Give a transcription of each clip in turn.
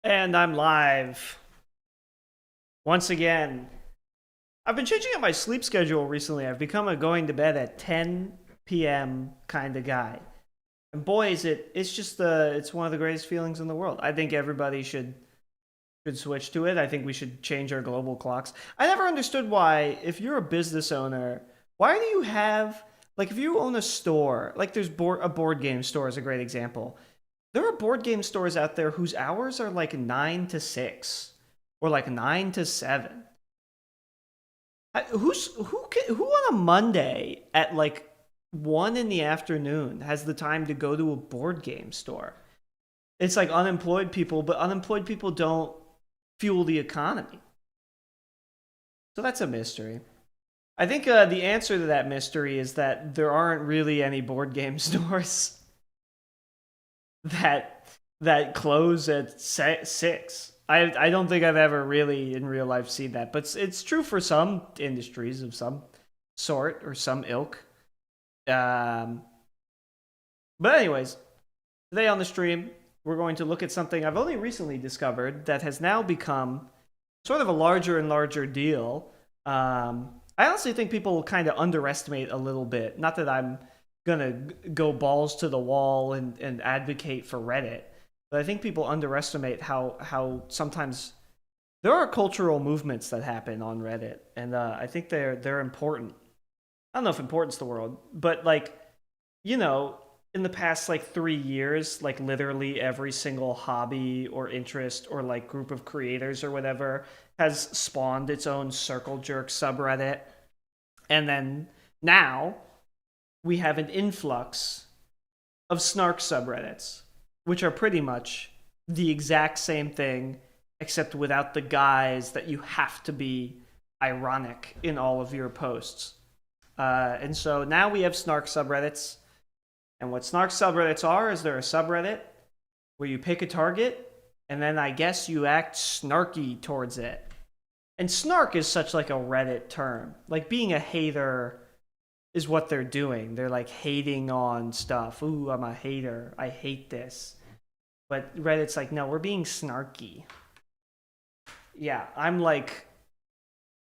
And I'm live once again. I've been changing up my sleep schedule recently. I've become a going to bed at 10 p.m. kind of guy. And boy, it's just it's one of the greatest feelings in the world. I think everybody should switch to it. I think we should change our global clocks. I never understood why, if you're a business owner, why do you have, like, if you own a store, like a board game store is a great example. There are board game stores out there whose hours are like 9 to 6 or like 9 to 7. Who on a Monday at like 1 in the afternoon has the time to go to a board game store? It's like unemployed people, but unemployed people don't fuel the economy. So that's a mystery. I think the answer to that mystery is that there aren't really any board game stores that close at 6. I don't think I've ever really in real life seen that, but it's true for some industries of some sort or some ilk. Um, but anyways, today on the stream we're going to look at something I've only recently discovered that has now become sort of a larger and larger deal. I honestly think people kind of underestimate a little bit. Not that I'm gonna go balls to the wall and advocate for Reddit, but I think people underestimate how sometimes there are cultural movements that happen on Reddit, and I think they're important. I don't know if important's the word, but like, you know, in the past like 3 years, like literally every single hobby or interest or like group of creators or whatever has spawned its own circle jerk subreddit, and then now we have an influx of snark subreddits, which are pretty much the exact same thing, except without the guise that you have to be ironic in all of your posts. And so now we have snark subreddits. And what snark subreddits are is they're a subreddit where you pick a target and then I guess you act snarky towards it. And snark is such like a Reddit term. Like being a hater is what they're doing. They're like hating on stuff. Ooh, I'm a hater. I hate this. But Reddit's like, no, we're being snarky. Yeah, I'm like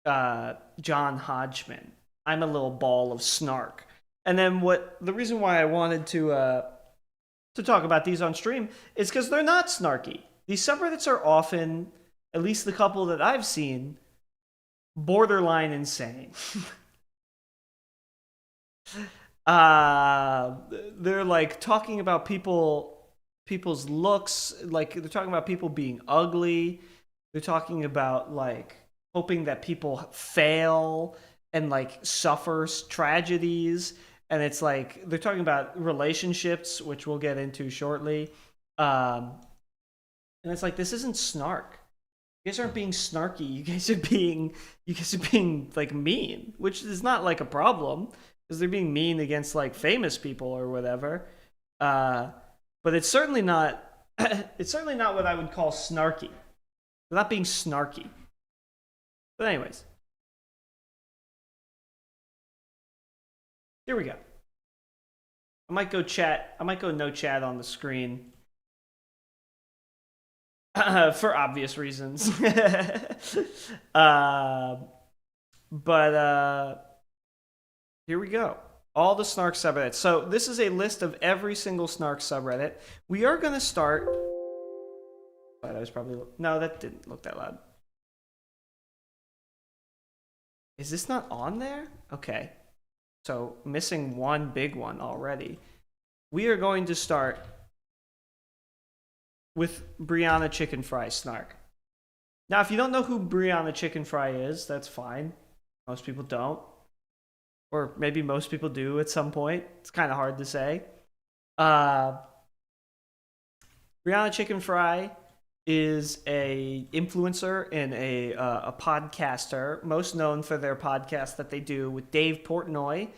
John Hodgman. I'm a little ball of snark. And then what the reason why I wanted to talk about these on stream is because they're not snarky. These subreddits are often, at least the couple that I've seen, borderline insane. uh they're like talking about people's looks, like they're talking about people being ugly. They're talking about like hoping that people fail and like suffers tragedies, and it's like they're talking about relationships, which we'll get into shortly. um and it's like, this isn't snark. You guys aren't being snarky. You guys are being like mean, which is not like a problem because they're being mean against like famous people or whatever. Uh, but it's certainly not. It's certainly not what I would call snarky. They're not being snarky. But anyways, here we go. I might go chat. I might go no chat on the screen for obvious reasons. uh, but here we go. All the snark subreddits. So this is a list of every single snark subreddit. We are going to start. Oh, that was probably no. That didn't look that loud. Is this not on there? Okay. So missing one big one already. We are going to start with BriannaChickenFrySnark. Now, if you don't know who BriannaChickenFry is, that's fine. Most people don't. Or maybe most people do at some point. It's kind of hard to say. Uh, BriannaChickenFry is a influencer and a podcaster, most known for their podcast that they do with Dave Portnoy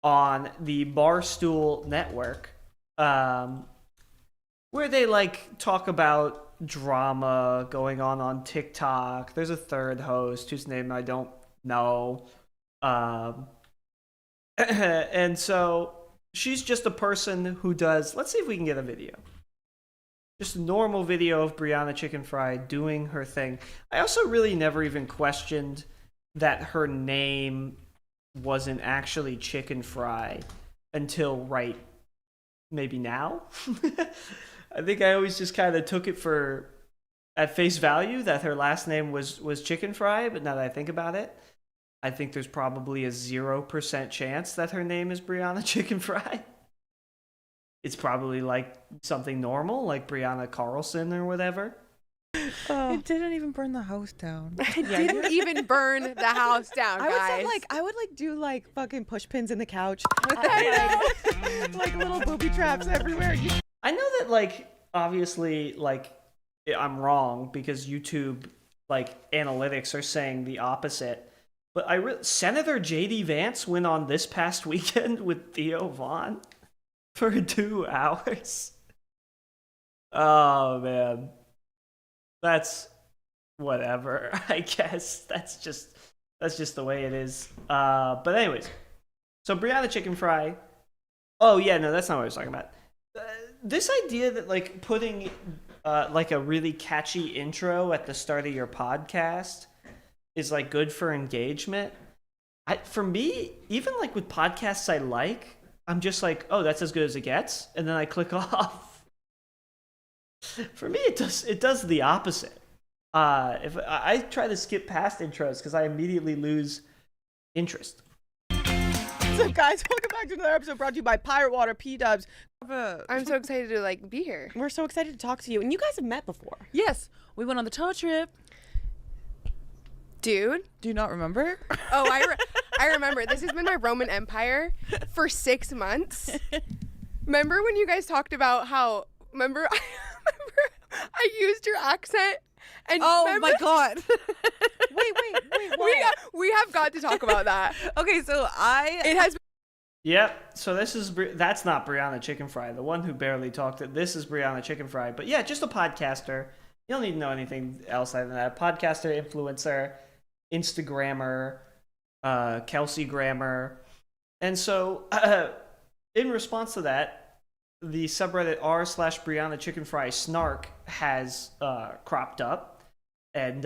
on the Barstool Network, where they like talk about drama going on TikTok. There's a third host whose name I don't know. Um, and so she's just a person who does. Let's see if we can get a video. Just a normal video of Brianna Chicken Fry doing her thing. I also really never even questioned that her name wasn't actually Chicken Fry until maybe now. I think I always just kind of took it at face value that her last name was Chicken Fry, but now that I think about it, I think there's probably a 0% chance that her name is Brianna Chicken Fry. It's probably like something normal, like Brianna Carlson or whatever. It didn't even burn the house down. It didn't even burn the house down, guys. I would do fucking push pins in the couch. Like little booby traps everywhere. I know that obviously I'm wrong because YouTube analytics are saying the opposite. But Senator J.D. Vance went on this past weekend with Theo Vaughn for 2 hours. Oh man, that's whatever. I guess that's just the way it is. But anyways, so Brianna Chicken Fry. Oh yeah, no, that's not what I was talking about. This idea that putting a really catchy intro at the start of your podcast is good for engagement. For me, even with podcasts I'm just oh, that's as good as it gets, and then I click off. For me, it does the opposite. If I try to skip past intros because I immediately lose interest. What's up, guys? Welcome back to another episode brought to you by Pirate Water P-Dubs. I'm so excited to be here. We're so excited to talk to you, and you guys have met before. Yes, we went on the tow trip. Dude, do you not remember? Oh, I remember. This has been my Roman Empire for 6 months. Remember when you guys talked about how? Remember I used your accent. And my god! wait! What? We have got to talk about that. Okay, so it has. Yep. So that's not Brianna Chicken Fry, the one who barely talked. This is Brianna Chicken Fry, but yeah, just a podcaster. You don't need to know anything else other than that. Podcaster, influencer, Instagrammer, Kelsey Grammer. And so in response to that, the subreddit r/BriannaChickenFrySnark has cropped up and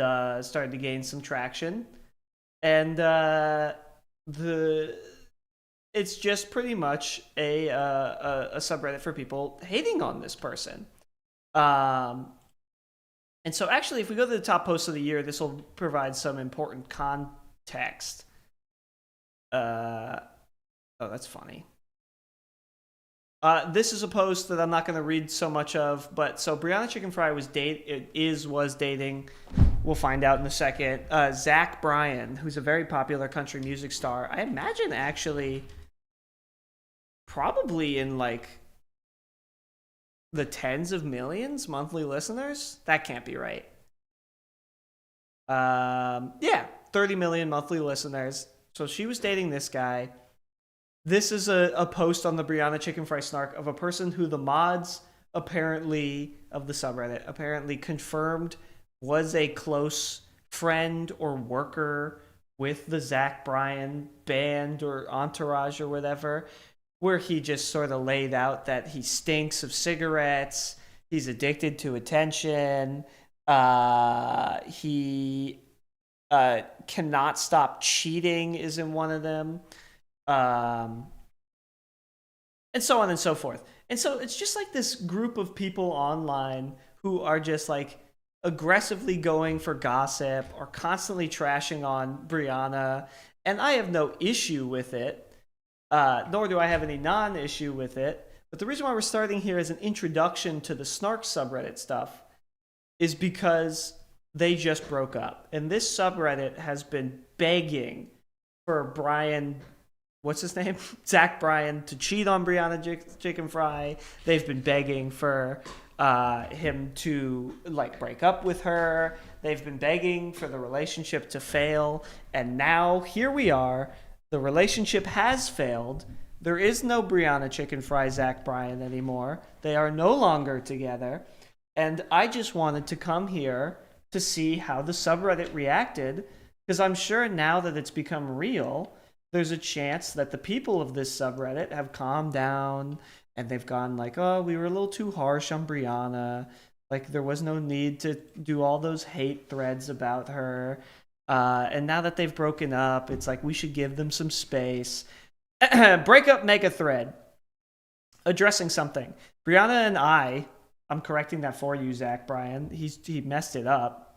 started to gain some traction. And it's just pretty much a subreddit for people hating on this person. And so actually, if we go to the top post of the year, this will provide some important context. Oh, that's funny. This is a post that I'm not going to read so much of, but so Brianna Chicken Fry was dating. We'll find out in a second. Zach Bryan, who's a very popular country music star. I imagine actually probably in the tens of millions monthly listeners. That can't be right. Yeah, 30 million monthly listeners. So she was dating this guy. This is a post on the Brianna Chicken Fry Snark of a person who the mods of the subreddit apparently confirmed was a close friend or worker with the Zach Bryan band or entourage or whatever, where he just sort of laid out that he stinks of cigarettes, he's addicted to attention, he cannot stop cheating is in one of them. And so on and so forth. And so it's just this group of people online who are just aggressively going for gossip or constantly trashing on Brianna. And I have no issue with it, nor do I have any non-issue with it. But the reason why we're starting here as an introduction to the Snark subreddit stuff is because they just broke up. And this subreddit has been begging for Brian... What's his name? Zach Bryan to cheat on Brianna Chicken Fry. They've been begging for him to break up with her. They've been begging for the relationship to fail. And now here we are. The relationship has failed. There is no Brianna Chicken Fry Zach Bryan anymore. They are no longer together. And I just wanted to come here to see how the subreddit reacted, because I'm sure now that it's become real, there's a chance that the people of this subreddit have calmed down and they've gone like, oh, we were a little too harsh on Brianna. Like there was no need to do all those hate threads about her. And now that they've broken up, it's like we should give them some space. Breakup mega thread addressing something. Brianna and I'm correcting that for you, Zach Bryan. He messed it up.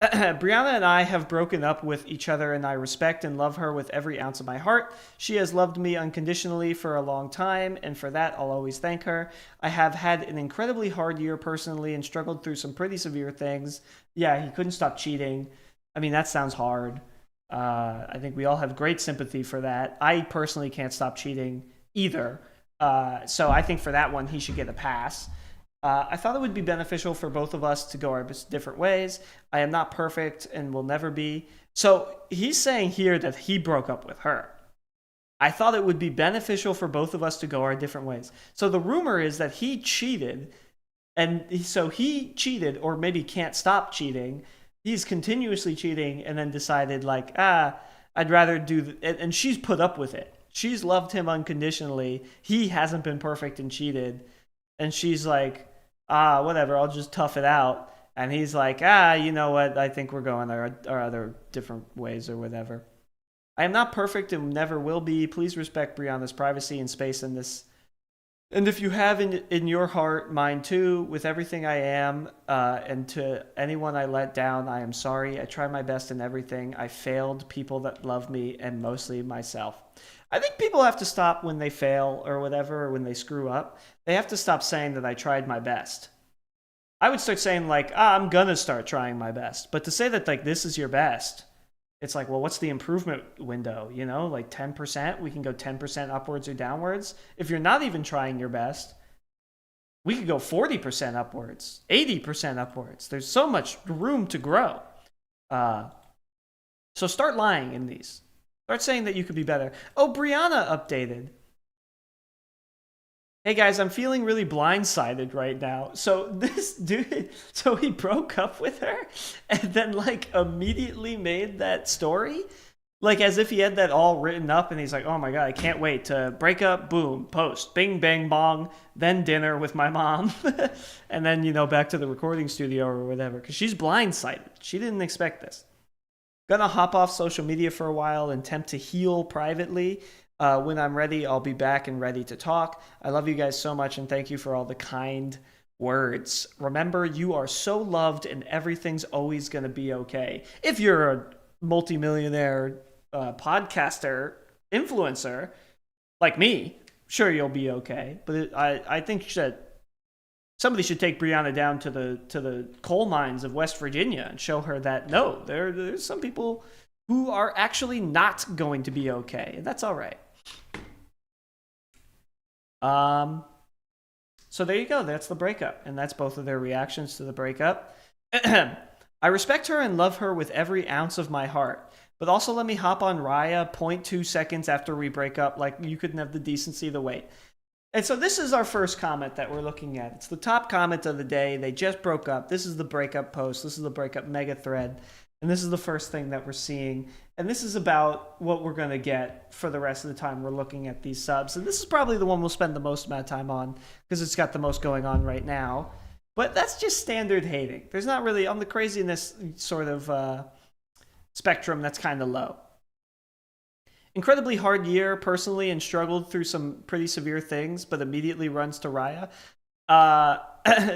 Brianna and I have broken up with each other, and I respect and love her with every ounce of my heart. She has loved me unconditionally for a long time, and for that, I'll always thank her. I have had an incredibly hard year personally and struggled through some pretty severe things. Yeah, he couldn't stop cheating. I mean, that sounds hard. I think we all have great sympathy for that. I personally can't stop cheating either. So I think for that one, he should get a pass. I thought it would be beneficial for both of us to go our different ways. I am not perfect and will never be. So he's saying here that he broke up with her. I thought it would be beneficial for both of us to go our different ways. So the rumor is that he cheated, and so he cheated, or maybe can't stop cheating. He's continuously cheating, and then decided like, I'd rather do, and she's put up with it. She's loved him unconditionally. He hasn't been perfect and cheated. And she's like, whatever, I'll just tough it out. And he's like, you know what? I think we're going our other different ways or whatever. I am not perfect and never will be. Please respect Brianna's privacy and space in this. And if you have in your heart, mine too, with everything I am, and to anyone I let down, I am sorry. I tried my best in everything. I failed people that love me and mostly myself. I think people have to stop when they fail or whatever, or when they screw up. They have to stop saying that I tried my best. I would start saying like, I'm gonna start trying my best. But to say that like this is your best, it's like, well, what's the improvement window? You know, like 10%, we can go 10% upwards or downwards. If you're not even trying your best, we could go 40% upwards, 80% upwards. There's so much room to grow. So start lying in these. Start saying that you could be better. Oh, Brianna updated. Hey guys, I'm feeling really blindsided right now. So this dude, so he broke up with her and then like immediately made that story? Like as if he had that all written up and he's like, oh my God, I can't wait to break up, boom, post, bing, bang, bong, then dinner with my mom. And then, you know, back to the recording studio or whatever. Because she's blindsided. She didn't expect this. Gonna hop off social media for a while and attempt to heal privately. When I'm ready, I'll be back and ready to talk. I love you guys so much and thank you for all the kind words. Remember, you are so loved and everything's always going to be okay. If you're a multimillionaire podcaster, influencer like me, sure, you'll be okay. But I think that somebody should take Brianna down to the coal mines of West Virginia and show her that, no, there's some people who are actually not going to be okay. And that's all right. So there you go. That's the breakup. And that's both of their reactions to the breakup. I respect her and love her with every ounce of my heart. But also let me hop on Raya 0.2 seconds after we break up. Like, you couldn't have the decency to wait. And so this is our first comment that we're looking at. It's the top comment of the day. They just broke up. This is the breakup post. This is the breakup mega thread. And this is the first thing that we're seeing. And this is about what we're going to get for the rest of the time we're looking at these subs. And this is probably the one we'll spend the most amount of time on because it's got the most going on right now. But that's just standard hating. There's not really, on the craziness sort of spectrum, that's kind of low. Incredibly hard year personally and struggled through some pretty severe things, but immediately runs to Raya.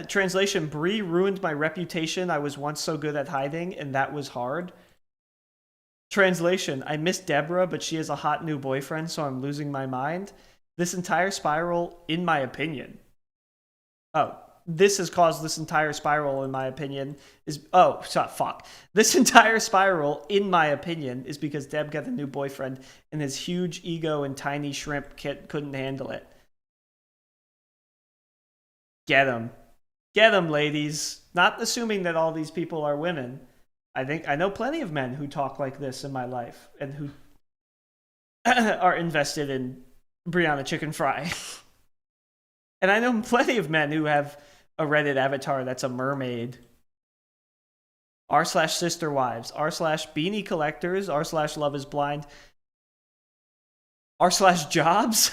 Translation, Bree ruined my reputation. I was once so good at hiding, and that was hard. Translation, I miss Deborah, but she has a hot new boyfriend, so I'm losing my mind. This entire spiral, in my opinion. Oh, this has caused this entire spiral, in my opinion, is... Oh, fuck. This entire spiral, in my opinion, is because Deb got a new boyfriend, and his huge ego and tiny shrimp kit couldn't handle it. Get them. Get them, ladies. Not assuming that all these people are women. I know plenty of men who talk like this in my life and who are invested in Brianna Chicken Fry. And I know plenty of men who have a Reddit avatar that's a mermaid. r/sister wives, r/beanie collectors, r/love is blind, r/jobs.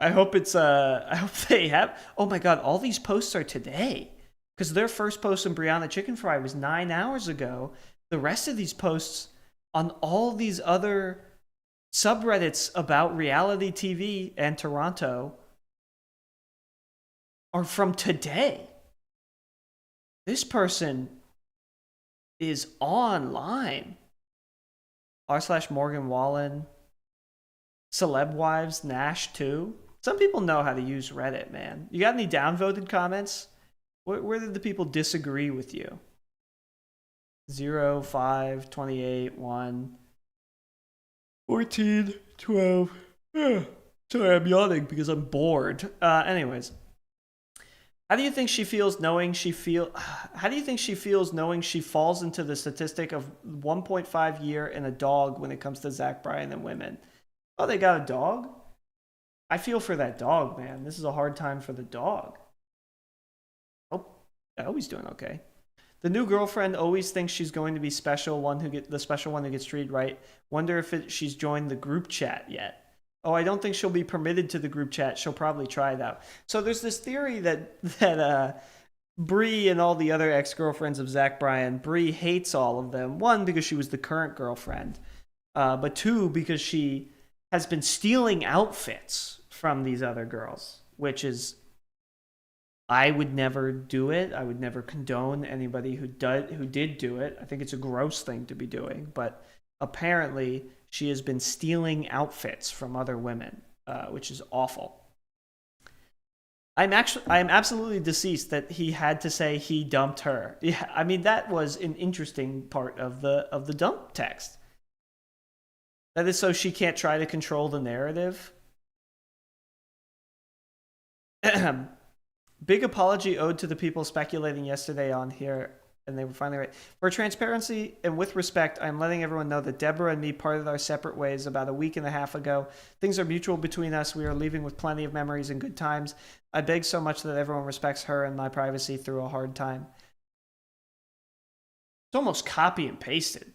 I hope I hope they have. Oh my god, all these posts are today. Because their first post on Brianna Chicken Fry was 9 hours ago. The rest of these posts on all these other subreddits about reality TV and Toronto are from today. This person is online. r/Morgan Wallen. Celeb Wives, Nash too. Some people know how to use Reddit, man. You got any downvoted comments? Where did the people disagree with you? 0, 5, 28, 1, 14, 12. Sorry, I'm yawning because I'm bored. Anyways. How do you think she feels knowing she falls into the statistic of 1.5 year and a dog when it comes to Zach Bryan and women? Oh, they got a dog? I feel for that dog, man. This is a hard time for the dog. Oh, I hope he's doing okay. The new girlfriend always thinks she's going to be the special one who gets treated right. Wonder if she's joined the group chat yet. Oh, I don't think she'll be permitted to the group chat. She'll probably try it out. So there's this theory that Bree and all the other ex-girlfriends of Zach Bryan, Bree hates all of them. One, because she was the current girlfriend. But two, because she has been stealing outfits from these other girls, which is, I would never do it. I would never condone anybody who did do it. I think it's a gross thing to be doing, but apparently she has been stealing outfits from other women, which is awful. I am absolutely deceased that he had to say he dumped her. Yeah, I mean, that was an interesting part of the dump text. That is so she can't try to control the narrative. Big apology owed to the people speculating yesterday on here, and they were finally right. For transparency and with respect, I'm letting everyone know that Deborah and me parted our separate ways about a week and a half ago. Things are mutual between us. We are leaving with plenty of memories and good times. I beg so much that everyone respects her and my privacy through a hard time. It's almost copy and pasted.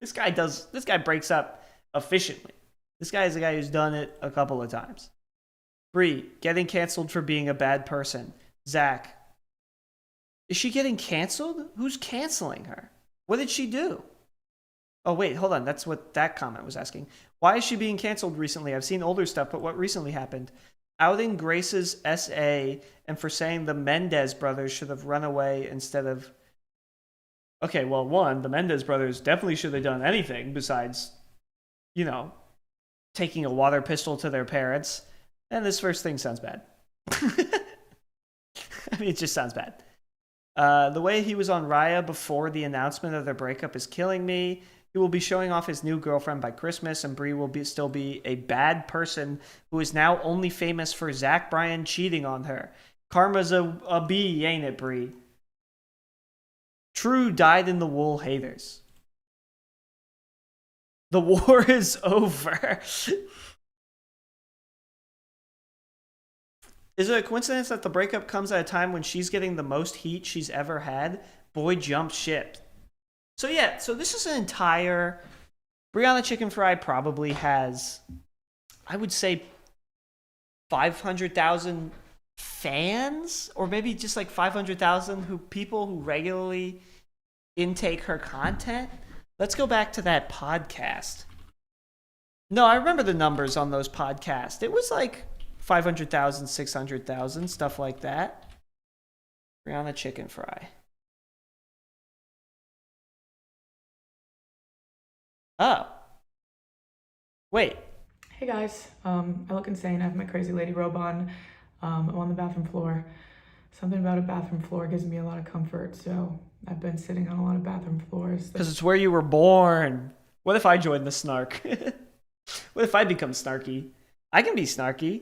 This guy breaks up efficiently. This guy is a guy who's done it a couple of times. Bree, getting canceled for being a bad person. Zach, is she getting canceled? Who's canceling her? What did she do? Oh, wait, hold on. That's what that comment was asking. Why is she being canceled recently? I've seen older stuff, but what recently happened? Outing Grace's SA and for saying the Mendez brothers should have run away instead of... Okay, well, one, the Mendez brothers definitely should have done anything besides, taking a water pistol to their parents. And this first thing sounds bad. I mean, it just sounds bad. The way he was on Raya before the announcement of their breakup is killing me. He will be showing off his new girlfriend by Christmas, and Bree will still be a bad person who is now only famous for Zach Bryan cheating on her. Karma's a bee, ain't it, Bree? True dyed-in-the-wool haters. The war is over. Is it a coincidence that the breakup comes at a time when she's getting the most heat she's ever had? Boy jumped ship. So yeah, so this is an entire... Brianna Chicken Fry probably has, I would say, 500,000 fans? Or maybe just like 500,000 people who regularly intake her content? Let's go back to that podcast. No, I remember the numbers on those podcasts. It was like 500,000, 600,000, stuff like that. Brianna Chicken Fry. Oh. Wait. Hey guys, I look insane. I have my crazy lady robe on. I'm on the bathroom floor. Something about a bathroom floor gives me a lot of comfort, so I've been sitting on a lot of bathroom floors. Because it's where you were born. What if I join the snark? What if I become snarky? I can be snarky.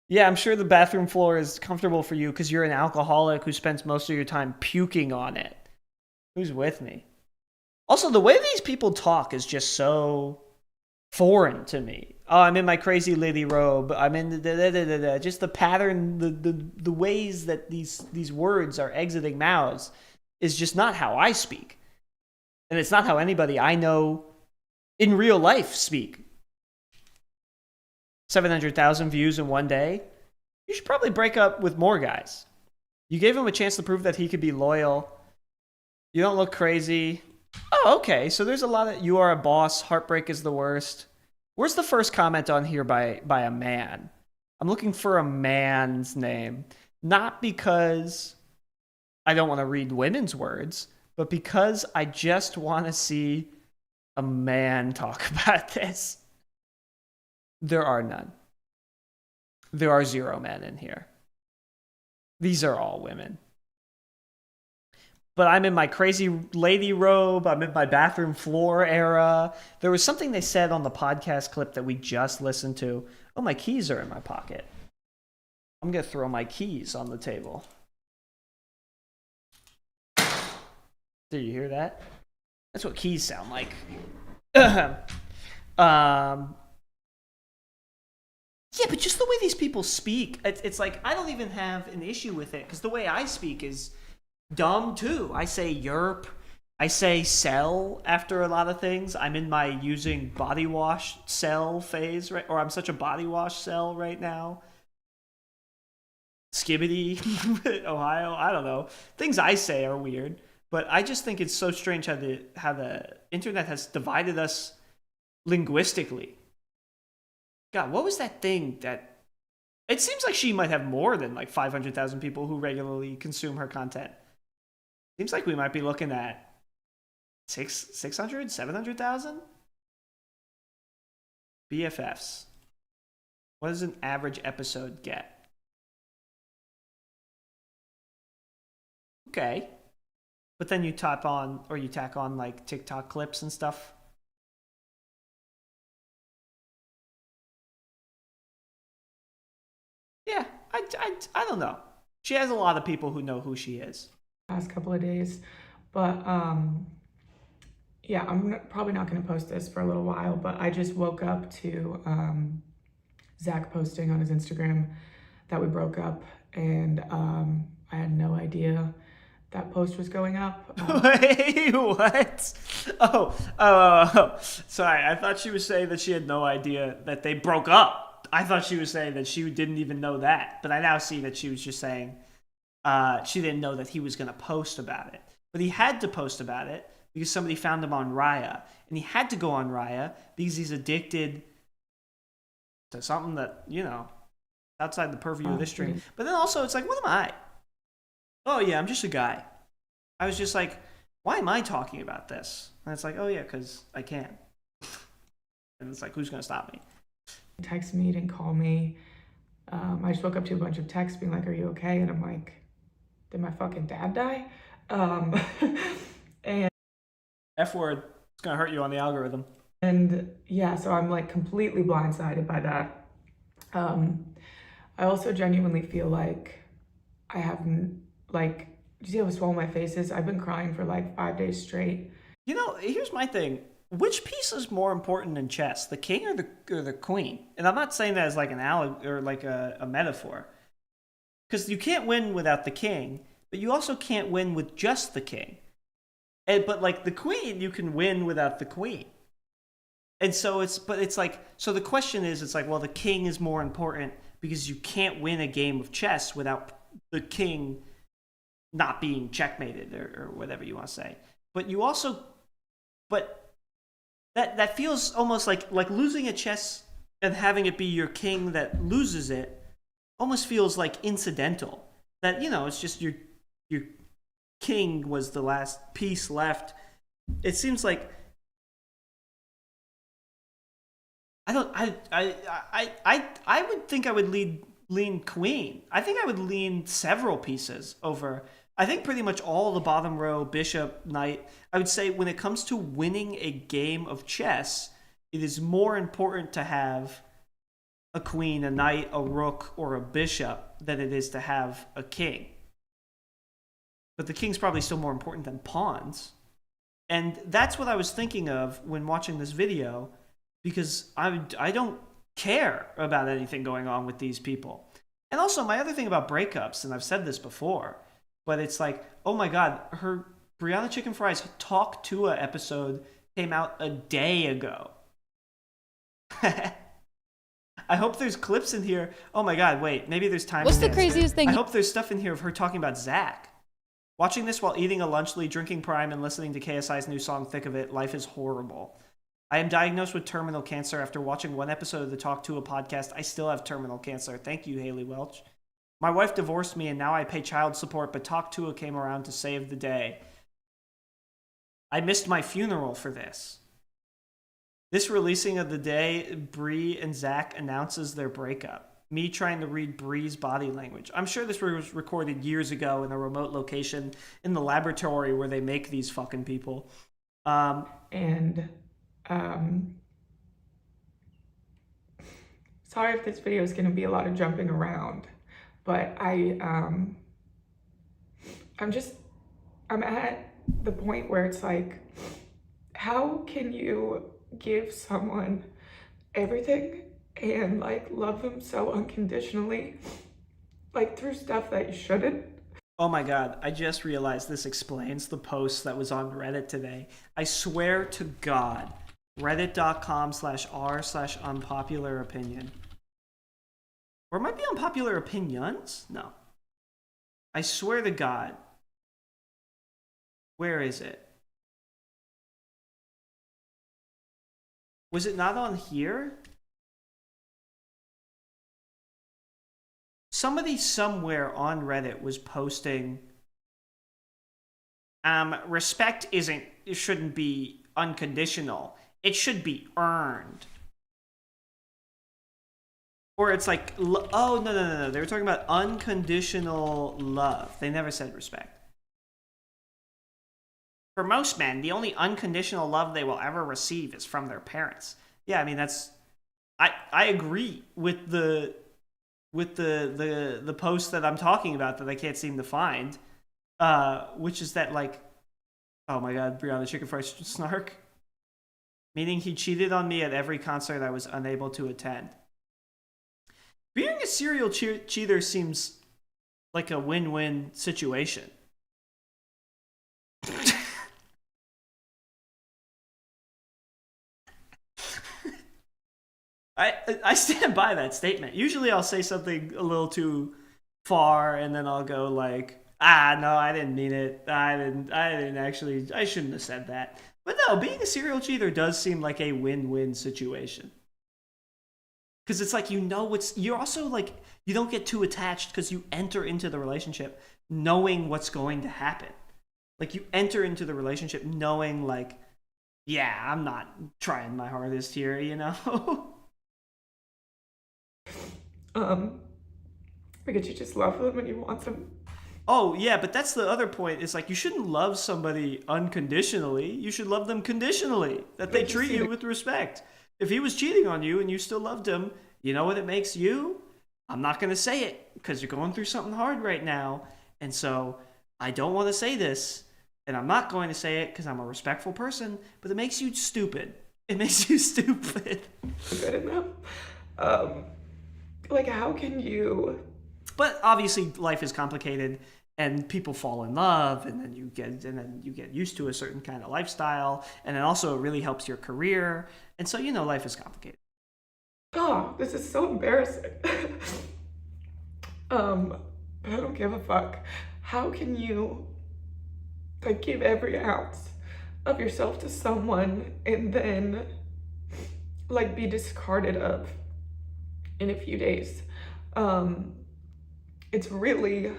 Yeah, I'm sure the bathroom floor is comfortable for you because you're an alcoholic who spends most of your time puking on it. Who's with me? Also, the way these people talk is just so foreign to me. Oh, I'm in my crazy lady robe. I'm in the just the pattern, the ways that these words are exiting mouths is just not how I speak. And it's not how anybody I know in real life speak. 700,000 views in one day, you should probably break up with more guys. You gave him a chance to prove that he could be loyal. You don't look crazy. Oh, okay. So there's a lot of, you are a boss. Heartbreak is the worst. Where's the first comment on here by a man? I'm looking for a man's name. Not because I don't want to read women's words, but because I just want to see a man talk about this. There are none. There are 0 men in here. These are all women. But I'm in my crazy lady robe. I'm in my bathroom floor era. There was something they said on the podcast clip that we just listened to. Oh, my keys are in my pocket. I'm going to throw my keys on the table. Did you hear that? That's what keys sound like. Yeah, but just the way these people speak, it's like I don't even have an issue with it because the way I speak is dumb too. I say yerp. I say sell after a lot of things. I'm in my using body wash sell phase, right? Or I'm such a body wash sell right now. Skibbity, Ohio. I don't know. Things I say are weird, but I just think it's so strange how the internet has divided us linguistically. God, what was that thing that... It seems like she might have more than like 500,000 people who regularly consume her content. Seems like we might be looking at 600, 700,000? BFFs. What does an average episode get? Okay. But then you tack on like TikTok clips and stuff. Yeah, I don't know. She has a lot of people who know who she is. Past couple of days, but yeah, I'm probably not going to post this for a little while, but I just woke up to Zach posting on his Instagram that we broke up, and I had no idea that post was going up. Wait, what? Oh, sorry. I thought she was saying that she had no idea that they broke up. I thought she was saying that she didn't even know that, but I now see that she was just saying she didn't know that he was going to post about it. But he had to post about it because somebody found him on Raya, and he had to go on Raya because he's addicted to something that, you know, outside the purview of this stream. But then also, it's like, what am I? Oh, yeah, I'm just a guy. I was just like, why am I talking about this? And it's like, oh, yeah, because I can. And it's like, who's going to stop me? Text me, didn't call me. I just woke up to a bunch of texts being like, are you okay? And I'm like, did my fucking dad die? And F word. It's going to hurt you on the algorithm. And yeah, so I'm like completely blindsided by that. I also genuinely feel like I haven't, like, do you see how swollen my face is? I've been crying for like 5 days straight. You know, here's my thing. Which piece is more important in chess, the king or the queen? And I'm not saying that as like an or like a metaphor, because you can't win without the king, but you also can't win with just the king. But like the queen, you can win without the queen. And so it's like, so the question is, it's like, well, the king is more important because you can't win a game of chess without the king not being checkmated or whatever you want to say. But you also, That feels almost like losing a chess and having it be your king that loses it almost feels like incidental. That, you know, it's just your king was the last piece left. It seems like I would think I would lean queen. I think I would lean several pieces over. I think pretty much all the bottom row, bishop, knight, I would say when it comes to winning a game of chess, it is more important to have a queen, a knight, a rook, or a bishop than it is to have a king. But the king's probably still more important than pawns. And that's what I was thinking of when watching this video, because I don't care about anything going on with these people. And also, my other thing about breakups, and I've said this before, but it's like, oh my God, her Brianna Chicken Fry's Talk to a episode came out a day ago. I I hope there's clips in here. Oh my god, wait, maybe there's time. What's the craziest thing? I hope there's stuff in here of her talking about Zach. Watching this while eating a Lunchly, drinking Prime, and listening to KSI's new song, Thick of It, life is horrible. I am diagnosed with terminal cancer. After watching one episode of the Talk To a podcast, I still have terminal cancer. Thank you, Haley Welch. My wife divorced me, and now I pay child support, but Talk To a came around to save the day. I missed my funeral for this. This releasing of the day, Bree and Zach announces their breakup. Me trying to read Bree's body language. I'm sure this was recorded years ago in a remote location in the laboratory where they make these fucking people. Sorry if this video is going to be a lot of jumping around, but I'm at the point where it's like, how can you give someone everything and like love them so unconditionally, like through stuff that you shouldn't? Oh my god, I just realized this explains the post that was on Reddit today. I swear to God, reddit.com/r/unpopular opinion. Or it might be unpopular opinions? No. I swear to God. Where is it? Was it not on here? Somebody somewhere on Reddit was posting, respect shouldn't be unconditional. It should be earned. Or it's like, oh, no. They were talking about unconditional love. They never said respect. For most men, the only unconditional love they will ever receive is from their parents. Yeah, I mean, that's... I agree with the post that I'm talking about that I can't seem to find, which is that, like, oh my god, BriannaChickenFrySnark, meaning he cheated on me at every concert I was unable to attend. Being a serial cheater seems like a win-win situation. I stand by that statement. Usually I'll say something a little too far and then I'll go like, no, I didn't mean it. I didn't actually, I shouldn't have said that. But no, being a serial cheater does seem like a win-win situation. Because it's like, you're also like, you don't get too attached because you enter into the relationship knowing what's going to happen. Like, you enter into the relationship knowing like, yeah, I'm not trying my hardest here, you know? Because you just love them and you want them. Oh, yeah, but that's the other point. It's like, you shouldn't love somebody unconditionally. You should love them conditionally, that they treat you with respect. If he was cheating on you and you still loved him, you know what it makes you? I'm not going to say it because you're going through something hard right now. And so I don't want to say this, and I'm not going to say it because I'm a respectful person, but it makes you stupid. It makes you stupid. Good enough. Like, how can you... But obviously life is complicated and people fall in love and then you get used to a certain kind of lifestyle, and then also it really helps your career. And so, life is complicated. Oh, this is so embarrassing. I don't give a fuck. How can you like give every ounce of yourself to someone and then like be discarded of in a few days? It's really,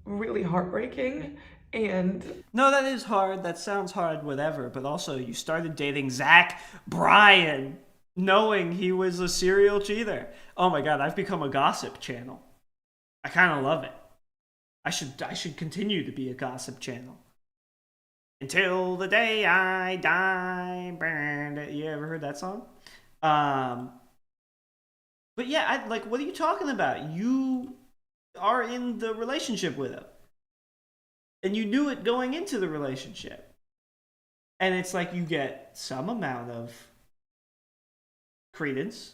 really heartbreaking. And no, that is hard. That sounds hard, whatever. But also, you started dating Zach Bryan knowing he was a serial cheater. Oh my god, I've become a gossip channel. I kind of love it. I should continue to be a gossip channel. Until the day I die. You ever heard that song? But yeah, what are you talking about? You are in the relationship with him. And you knew it going into the relationship. And it's like you get some amount of credence.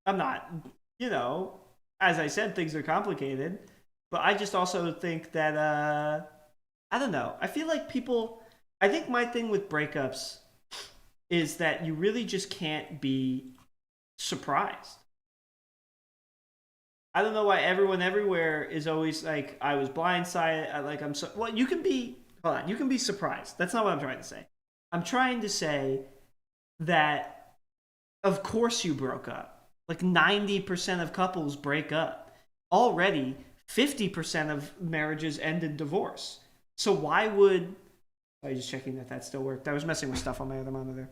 I'm not, as I said, things are complicated. But I just also think that, I don't know. I feel like I think my thing with breakups is that you really just can't be surprised. I don't know why everyone everywhere is always like, I was blindsided. I'm so, well, you can be, hold on, you can be surprised. That's not what I'm trying to say. I'm trying to say that, of course you broke up. Like 90% of couples break up. Already, 50% of marriages end in divorce. So why would, I was just checking that still worked. I was messing with stuff on my other monitor.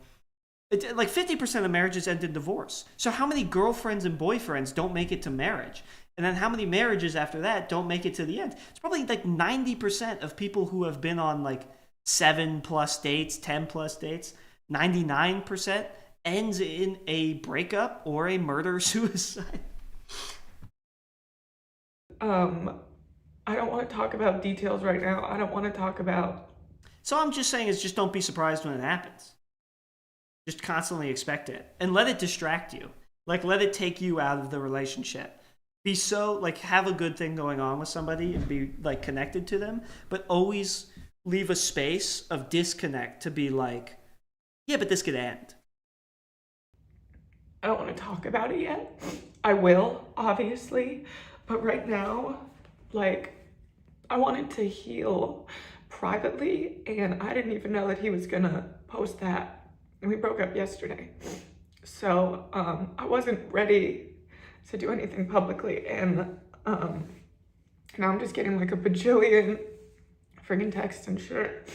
Like 50% of marriages end in divorce. So how many girlfriends and boyfriends don't make it to marriage? And then how many marriages after that don't make it to the end? It's probably like 90% of people who have been on like 7+ dates, 10+ dates, 99% ends in a breakup or a murder-suicide. I don't want to talk about details right now. I don't want to talk about... So I'm just saying is just don't be surprised when it happens. Just constantly expect it. And let it distract you. Like, let it take you out of the relationship. Be so, like, have a good thing going on with somebody and be, like, connected to them. But always leave a space of disconnect to be like, yeah, but this could end. I don't want to talk about it yet. I will, obviously. But right now, like, I wanted to heal privately, and I didn't even know that he was gonna post that. And we broke up yesterday. So I wasn't ready to do anything publicly, and now I'm just getting like a bajillion friggin' texts and shit.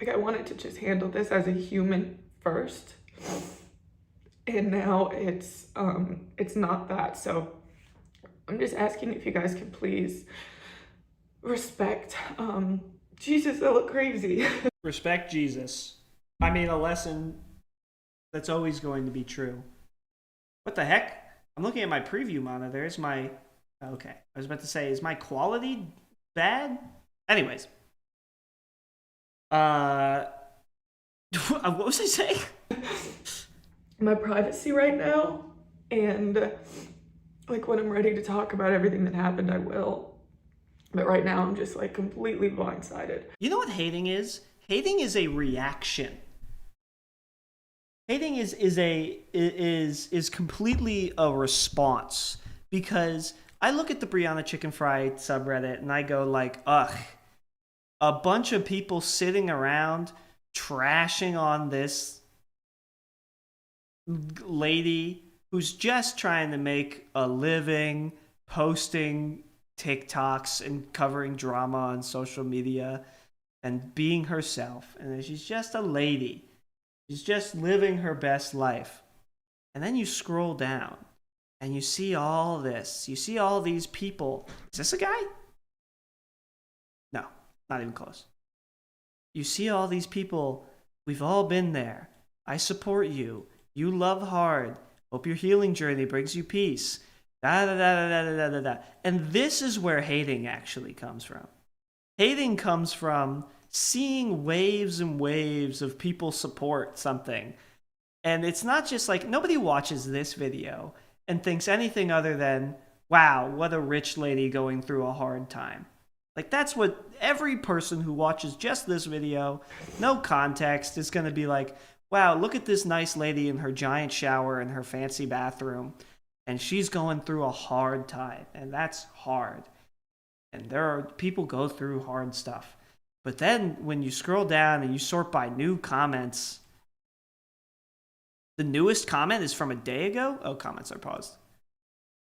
Like, I wanted to just handle this as a human first, and now it's not that. So I'm just asking if you guys could please respect Jesus. I look crazy. Respect Jesus. I mean, a lesson that's always going to be true. What the heck? I'm looking at my preview monitor. Is my... Okay. I was about to say, is my quality bad? Anyways. What was I saying? My privacy right now, and like when I'm ready to talk about everything that happened, I will. But right now I'm just like completely blindsided. You know what hating is? Hating is a reaction. Hating is completely a response, because I look at the Brianna Chicken Fry subreddit and I go like, ugh, a bunch of people sitting around trashing on this lady who's just trying to make a living posting TikToks and covering drama on social media and being herself. And she's just a lady. She's just living her best life. And then you scroll down and you see all this. You see all these people. Is this a guy? No, not even close. You see all these people. We've all been there. I support you. You love hard. Hope your healing journey brings you peace. Da da da da da da da da. And this is where hating actually comes from. Hating comes from seeing waves and waves of people support something. And it's not just like, nobody watches this video and thinks anything other than, wow, what a rich lady going through a hard time. Like, that's what every person who watches just this video, no context, is going to be like, wow, look at this nice lady in her giant shower in her fancy bathroom, and she's going through a hard time, and that's hard. And there are people go through hard stuff. But then when you scroll down and you sort by new comments, the newest comment is from a day ago. Oh, comments are paused.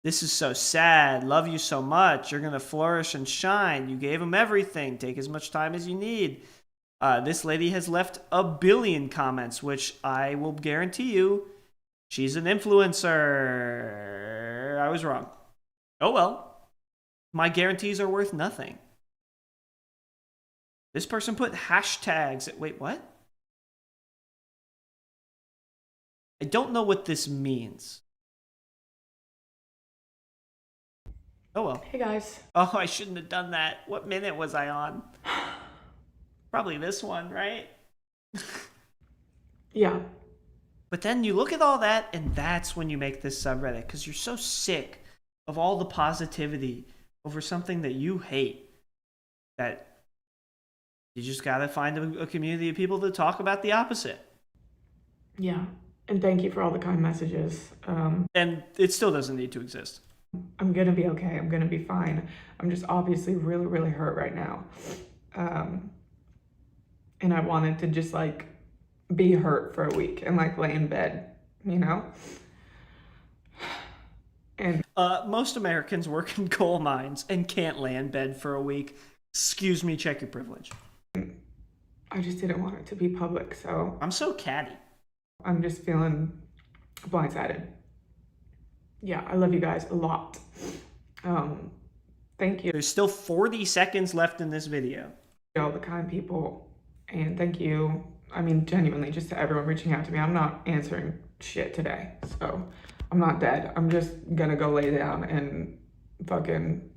This is so sad. Love you so much. You're going to flourish and shine. You gave him everything. Take as much time as you need. This lady has left 1 billion comments, which I will guarantee you she's an influencer. I was wrong. Oh well. My guarantees are worth nothing. This person put hashtags. Wait, what? I don't know what this means. Oh well. Hey guys. Oh, I shouldn't have done that. What minute was I on? Probably this one, right? Yeah. But then you look at all that, and that's when you make this subreddit, because you're so sick of all the positivity over something that you hate that you just gotta find a community of people to talk about the opposite. Yeah. And thank you for all the kind messages. And it still doesn't need to exist. I'm gonna be okay. I'm gonna be fine. I'm just obviously really, really hurt right now. And I wanted to just like be hurt for a week and like lay in bed, you know? And Most Americans work in coal mines and can't lay in bed for a week. Excuse me, check your privilege. I just didn't want it to be public, so I'm so catty. I'm just feeling blindsided. Yeah, I love you guys a lot. Thank you There's still 40 seconds left in this video. to all the kind people, and thank you, I mean, genuinely, just to everyone reaching out to me. I'm not answering shit today, so I'm not dead. I'm just gonna go lay down and fucking,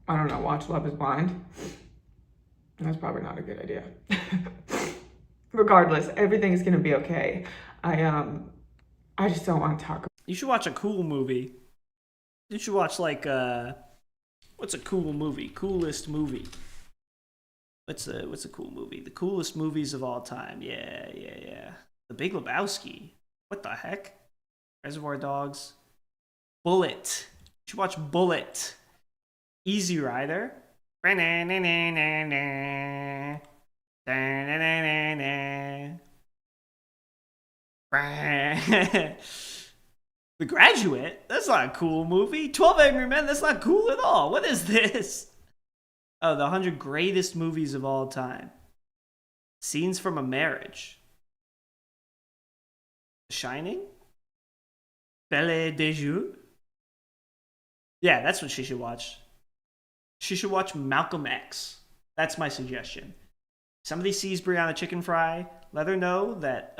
I don't know, watch Love is Blind. That's probably not a good idea. Regardless, everything's gonna be okay. I just don't want to talk. You should watch a cool movie. You should watch like what's a cool movie? Coolest movie. What's a cool movie? The coolest movies of all time. Yeah. The Big Lebowski. What the heck? Reservoir Dogs. Bullet. You should watch Bullet. Easy Rider. The Graduate? That's not a cool movie. 12 Angry Men? That's not cool at all. What is this? Oh, the 100 greatest movies of all time. Scenes from a Marriage. The Shining? Belle de Jour? Yeah, that's what she should watch. She should watch Malcolm X. That's my suggestion. Somebody sees Brianna Chicken Fry, let her know that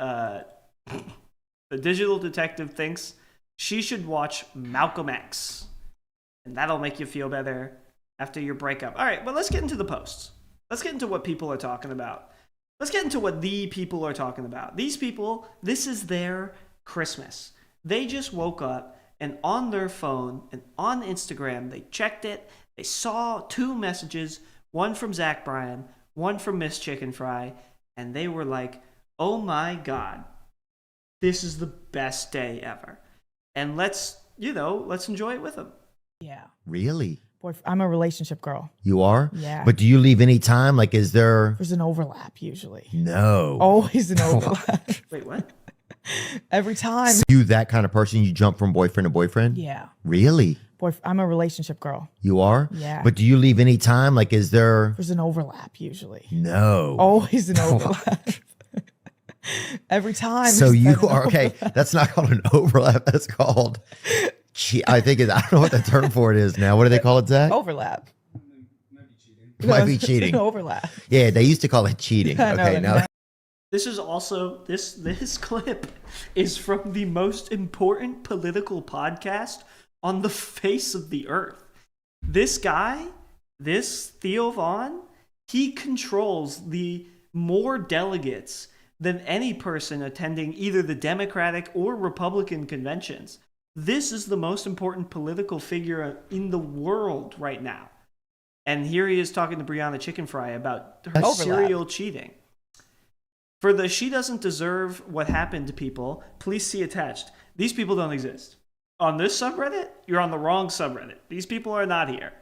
the digital detective thinks she should watch Malcolm X. And that'll make you feel better after your breakup. All right, well, let's get into the posts. Let's get into what people are talking about. Let's get into what the people are talking about. These people, this is their Christmas. They just woke up and on their phone and on Instagram, they checked it. They saw 2 messages, one from Zach Bryan, one from Miss Chicken Fry, and they were like, oh my God, this is the best day ever. And let's enjoy it with them. Yeah. Really? Boy, I'm a relationship girl. You are? Yeah. But do you leave any time? Like, is there? There's an overlap usually. No. Always an overlap. Wait, what? Every time. You that kind of person? You jump from boyfriend to boyfriend? Yeah. Really? Boy, I'm a relationship girl. You are? Yeah. But do you leave any time? Like, is there? There's an overlap usually. No. Always an overlap. Every time. So there's you been an are okay. overlap. That's not called an overlap. That's called. I think I don't know what the term for it is now. What do they call it, Zach? Overlap. Might be It's cheating. an overlap. Yeah, they used to call it cheating. I know, Okay, and now now- This is also this clip is from the most important political podcast on the face of the earth. This guy, this Theo Vaughn, he controls the more delegates than any person attending either the Democratic or Republican conventions. This is the most important political figure in the world right now. And here he is talking to Brianna Chicken Fry about her Overlap. serial cheating. For the She Doesn't Deserve What Happened to People, please see attached. These people don't exist. On this subreddit, you're on the wrong subreddit. These people are not here.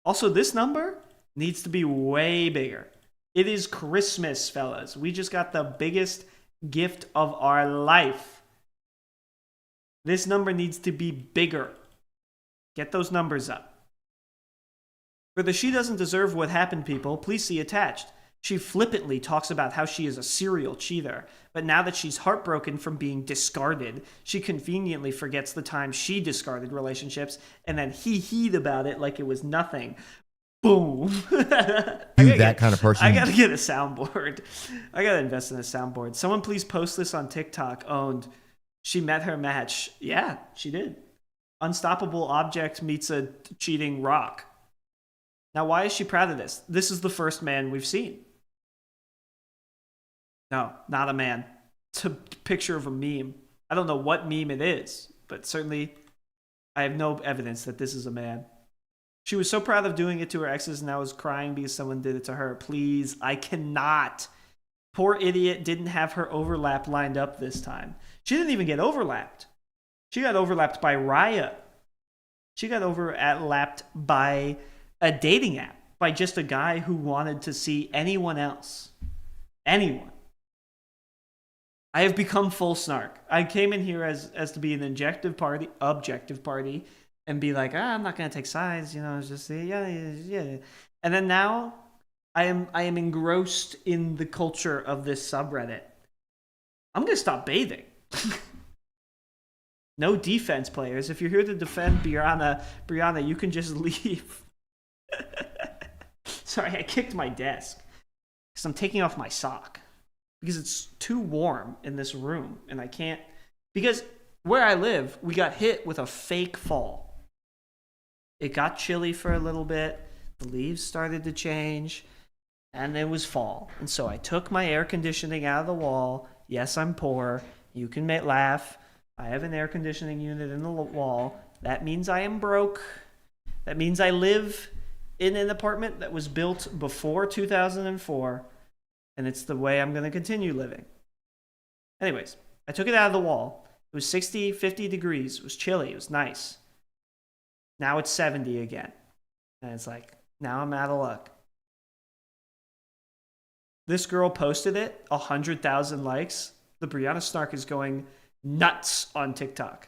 Also, this number needs to be way bigger. It is Christmas, fellas. We just got the biggest gift of our life. This number needs to be bigger. Get those numbers up. For the She Doesn't Deserve What Happened people, please see attached. She flippantly talks about how she is a serial cheater, but now that she's heartbroken from being discarded, she conveniently forgets the time she discarded relationships and then hee-heed about it like it was nothing. Boom. you that kind of person? I gotta get a soundboard. I gotta invest in a soundboard. Someone please post this on TikTok. Owned. She met her match. Yeah, she did. Unstoppable object meets a cheating rock. Now, why is she proud of this? This is the first man we've seen. No, not a man. It's a picture of a meme. I don't know what meme it is, but certainly I have no evidence that this is a man. She was so proud of doing it to her exes and now is crying because someone did it to her. Please, I cannot. Poor idiot didn't have her overlap lined up this time. She didn't even get overlapped. She got overlapped by Raya. She got overlapped by a dating app, by just a guy who wanted to see anyone else. Anyone. I have become full snark. I came in here as to be an objective party, and be like, I'm not gonna take sides, it's just yeah. And then now I am engrossed in the culture of this subreddit. I'm gonna stop bathing. No defense players. If you're here to defend Brianna, you can just leave. Sorry, I kicked my desk because I'm taking off my sock because it's too warm in this room and I can't, because where I live, we got hit with a fake fall. It got chilly for a little bit. The leaves started to change and it was fall. And so I took my air conditioning out of the wall. Yes, I'm poor. You can laugh. I have an air conditioning unit in the wall. That means I am broke. That means I live in an apartment that was built before 2004, and it's the way I'm going to continue living. Anyways, I took it out of the wall. It was 60, 50 degrees. It was chilly. It was nice. Now it's 70 again. And it's like, now I'm out of luck. This girl posted it, 100,000 likes. The Brianna Snark is going nuts on TikTok.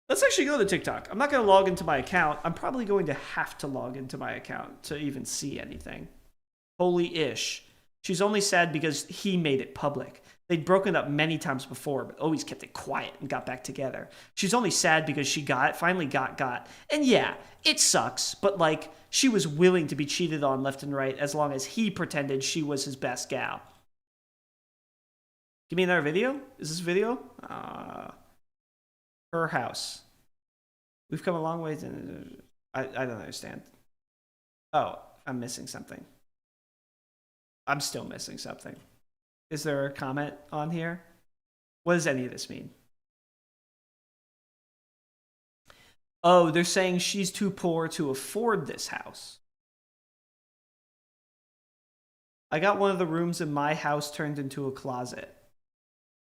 Let's actually go to TikTok. I'm not going to log into my account. I'm probably going to have to log into my account to even see anything. Holy ish. She's only sad because he made it public. They'd broken up many times before, but always kept it quiet and got back together. She's only sad because she finally got. And yeah, it sucks, but like, she was willing to be cheated on left and right as long as he pretended she was his best gal. Give me another video. Is this video? Her house. We've come a long way. I don't understand. Oh, I'm missing something. I'm still missing something. Is there a comment on here? What does any of this mean? Oh, they're saying she's too poor to afford this house. I got one of the rooms in my house turned into a closet.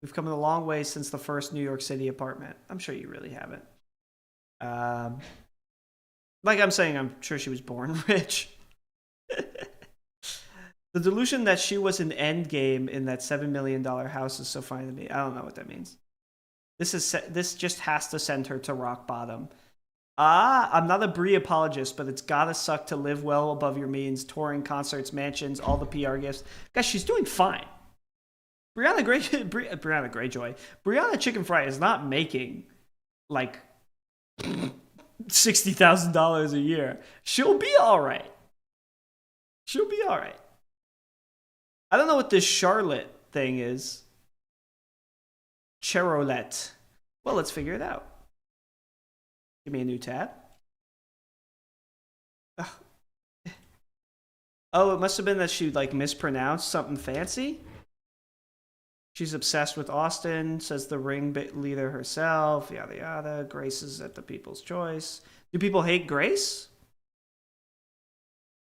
We've come a long way since the first New York City apartment. I'm sure you really haven't. Like I'm saying, I'm sure she was born rich. The delusion that she was an end game in that $7 million house is so funny to me. I don't know what that means. This just has to send her to rock bottom. I'm not a Brie apologist, but it's gotta suck to live well above your means, touring, concerts, mansions, all the PR gifts. Guys, she's doing fine. Brianna Greyjoy. Brianna Chicken Fry is not making like $60,000 a year. She'll be all right. She'll be all right. I don't know what this Charlotte thing is. Charolette. Well, let's figure it out. Give me a new tab. Ugh. Oh, it must have been that she like mispronounced something fancy. She's obsessed with Austin, says the ring leader herself, yada yada. Grace is at the people's choice. Do people hate Grace?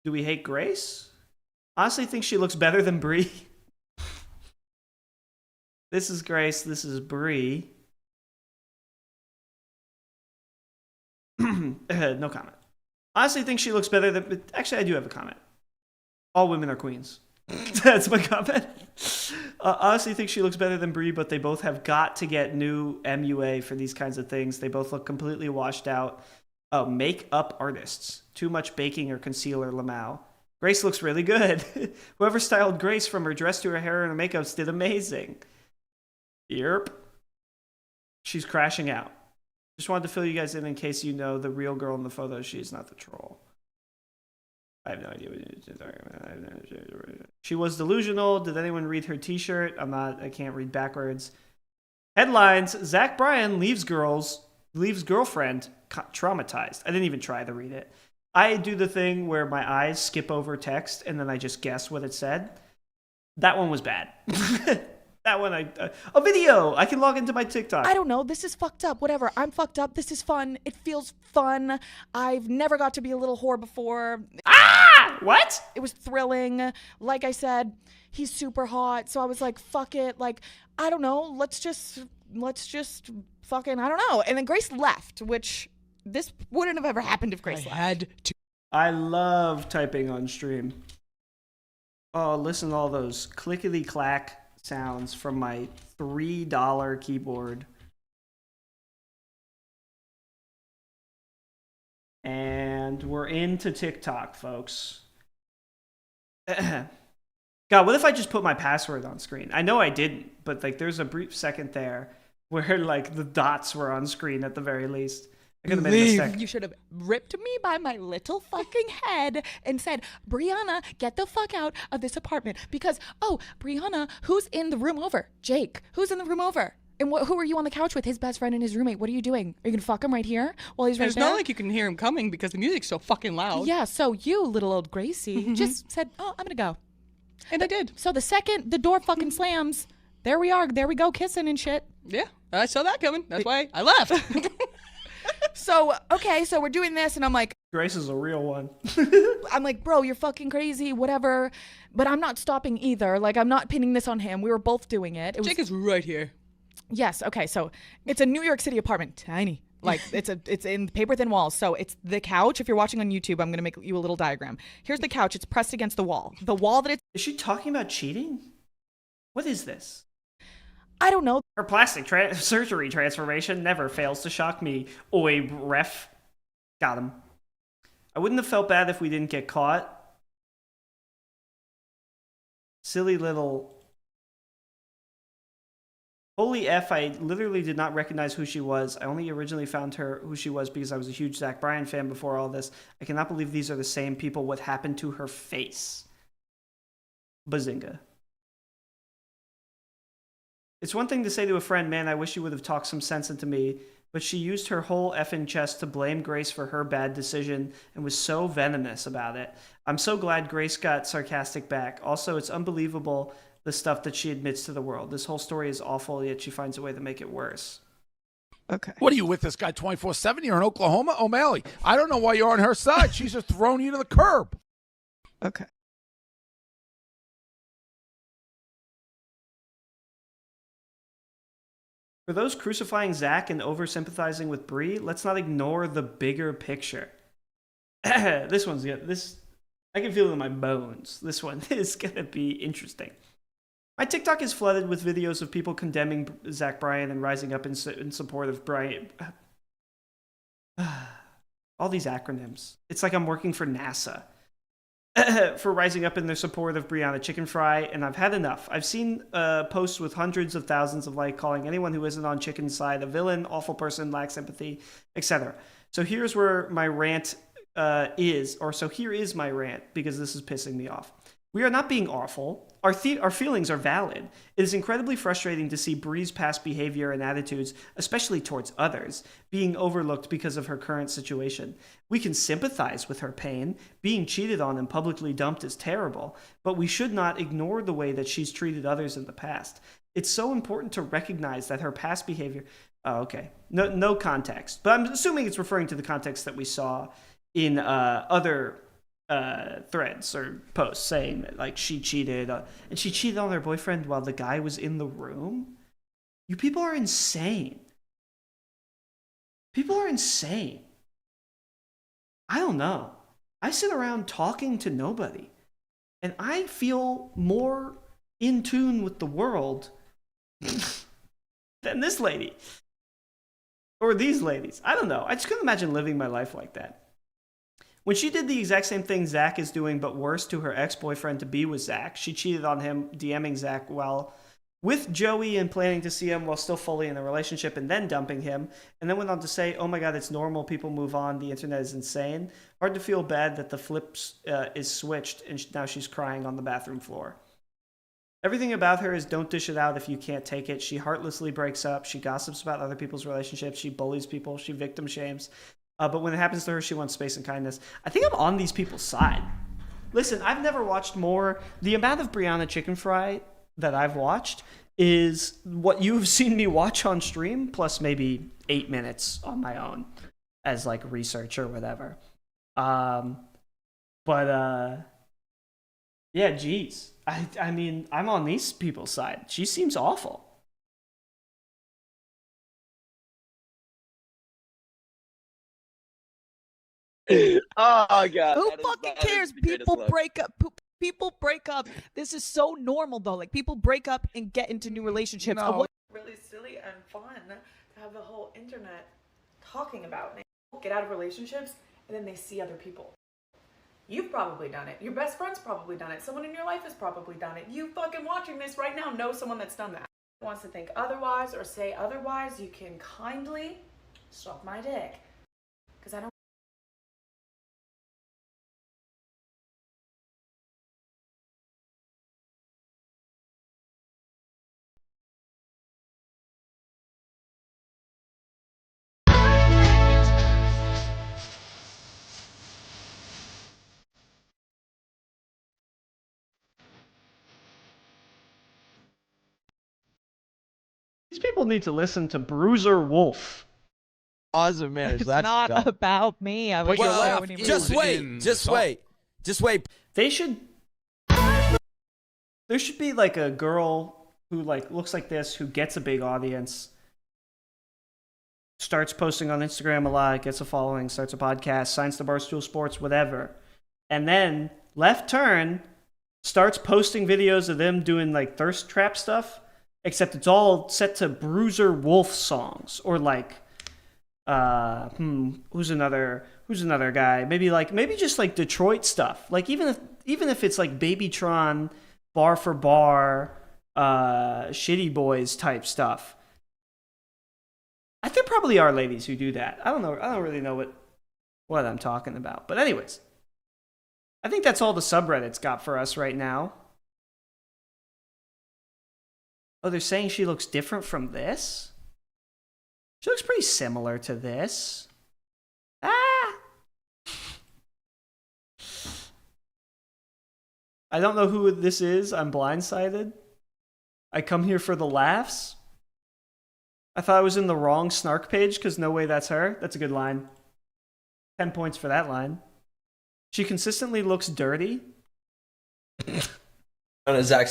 Do we hate Grace? Honestly think she looks better than Brie. This is Grace, this is Brie. No comment. Honestly think she looks better than... Actually, I do have a comment. All women are queens. That's my comment. Honestly think she looks better than Brie, but they both have got to get new MUA for these kinds of things. They both look completely washed out. Oh, makeup artists. Too much baking or concealer, Lamau. Grace looks really good. Whoever styled Grace from her dress to her hair and her makeups did amazing. Yep. She's crashing out. Just wanted to fill you guys in case you know the real girl in the photo. She's not the troll. I have no idea what she was delusional. Did anyone read her t-shirt? I can't read backwards. Headlines: Zach Bryan leaves girlfriend traumatized. I didn't even try to read it. I do the thing where my eyes skip over text and then I just guess what it said. That one was bad. That one, a video. I can log into my TikTok. I don't know. This is fucked up. Whatever. I'm fucked up. This is fun. It feels fun. I've never got to be a little whore before. Ah! What? It was thrilling. Like I said, he's super hot. So I was like, fuck it. Like, I don't know. Let's just fucking, I don't know. And then Grace left, which this wouldn't have ever happened if Grace left. I love typing on stream. Oh, listen to all those clickety clack sounds from my $3 keyboard. And we're into TikTok, folks. God, what if I just put my password on screen? I know I didn't, but like there's a brief second there where like the dots were on screen at the very least. I could have made a mistake. You should have ripped me by my little fucking head and said, Brianna, get the fuck out of this apartment. Because, oh, Brianna, who's in the room over? Jake, who's in the room over? And who are you on the couch with? His best friend and his roommate. What are you doing? Are you going to fuck him right here while he's right there? It's not like you can hear him coming because the music's so fucking loud. Yeah, so you, little old Gracie, just said, oh, I'm going to go. And I did. So the second the door fucking slams, there we are. There we go, kissing and shit. Yeah, I saw that coming. That's why I left. So, okay, so we're doing this, and I'm like, Grace is a real one. I'm like, bro, you're fucking crazy, whatever. But I'm not stopping either. Like, I'm not pinning this on him. We were both doing it. Jake is right here. Yes, okay, so it's a New York City apartment, tiny. Like, it's in paper thin walls. So it's the couch. If you're watching on YouTube, I'm going to make you a little diagram. Here's the couch. It's pressed against the wall. The wall that it's... Is she talking about cheating? What is this? I don't know. Her plastic surgery transformation never fails to shock me. Oi, ref. Got him. I wouldn't have felt bad if we didn't get caught. Silly little... Holy F, I literally did not recognize who she was. I only originally found her who she was because I was a huge Zach Bryan fan before all this. I cannot believe these are the same people. What happened to her face? Bazinga. It's one thing to say to a friend, man, I wish you would have talked some sense into me, but she used her whole effing chest to blame Grace for her bad decision and was so venomous about it. I'm so glad Grace got sarcastic back. Also, it's unbelievable the stuff that she admits to the world. This whole story is awful, yet she finds a way to make it worse. Okay. What are you with this guy 24/7? You're in Oklahoma? O'Malley, I don't know why you're on her side. She's just thrown you to the curb. Okay. For those crucifying Zach and over-sympathizing with Bree, let's not ignore the bigger picture. This one's good. I can feel it in my bones. This one is going to be interesting. My TikTok is flooded with videos of people condemning Zach Bryan and rising up in support of Bryan. All these acronyms. It's like I'm working for NASA. For rising up in their support of Brianna Chicken Fry, and I've had enough. I've seen posts with hundreds of thousands of likes calling anyone who isn't on Chicken's side a villain, awful person, lacks empathy, etc. So here's where my rant here is my rant, because this is pissing me off. We are not being awful. Our feelings are valid. It is incredibly frustrating to see Bree's past behavior and attitudes, especially towards others, being overlooked because of her current situation. We can sympathize with her pain. Being cheated on and publicly dumped is terrible, but we should not ignore the way that she's treated others in the past. It's so important to recognize that her past behavior... Oh, okay. No context. But I'm assuming it's referring to the context that we saw in other... threads or posts saying that like she cheated and she cheated on her boyfriend while the guy was in the room. You people are insane. People are insane. I don't know. I sit around talking to nobody and I feel more in tune with the world than this lady or these ladies. I don't know. I just couldn't imagine living my life like that. When she did the exact same thing Zach is doing, but worse to her ex-boyfriend to be with Zach, she cheated on him, DMing Zach while with Joey and planning to see him while still fully in the relationship and then dumping him, and then went on to say, oh my god, it's normal, people move on, the internet is insane. Hard to feel bad that the flips is switched and now she's crying on the bathroom floor. Everything about her is don't dish it out if you can't take it. She heartlessly breaks up, she gossips about other people's relationships, she bullies people, she victim shames. But when it happens to her, she wants space and kindness. I think I'm on these people's side. Listen, I've never watched more. The amount of Brianna Chicken Fry that I've watched is what you've seen me watch on stream, plus maybe 8 minutes on my own as like research or whatever. But But yeah, geez. I mean, I'm on these people's side. She seems awful. Oh god. Who that is- fucking that is cares? the greatest People look. break up. People break up. This is so normal though. Like people break up and get into new relationships. No. Really silly and fun to have the whole internet talking about. People get out of relationships and then they see other people. You've probably done it. Your best friend's probably done it. Someone in your life has probably done it. You fucking watching this right now know someone that's done that. Wants to think otherwise or say otherwise, you can kindly suck my dick. Because I don't. These people need to listen to Bruiser Wolf. Awesome, man. It's not about me. I was But your just laugh when he is Just in wait. the Just song. wait. Just wait. They should. There should be like a girl who like looks like this, who gets a big audience, starts posting on Instagram a lot, gets a following, starts a podcast, signs to Barstool Sports, whatever, and then Left Turn starts posting videos of them doing like thirst trap stuff, except it's all set to Bruiser Wolf songs or like who's another guy? Maybe just like Detroit stuff. Like even if it's like Babytron, Bar for Bar, Shitty Boys type stuff. There probably are ladies who do that. I don't know. I don't really know what I'm talking about. But anyways, I think that's all the subreddits got for us right now. Oh, they're saying she looks different from this? She looks pretty similar to this. I don't know who this is. I'm blindsided. I come here for the laughs. I thought I was in the wrong snark page because no way that's her. That's a good line. 10 points for that line. She consistently looks dirty. On a Zach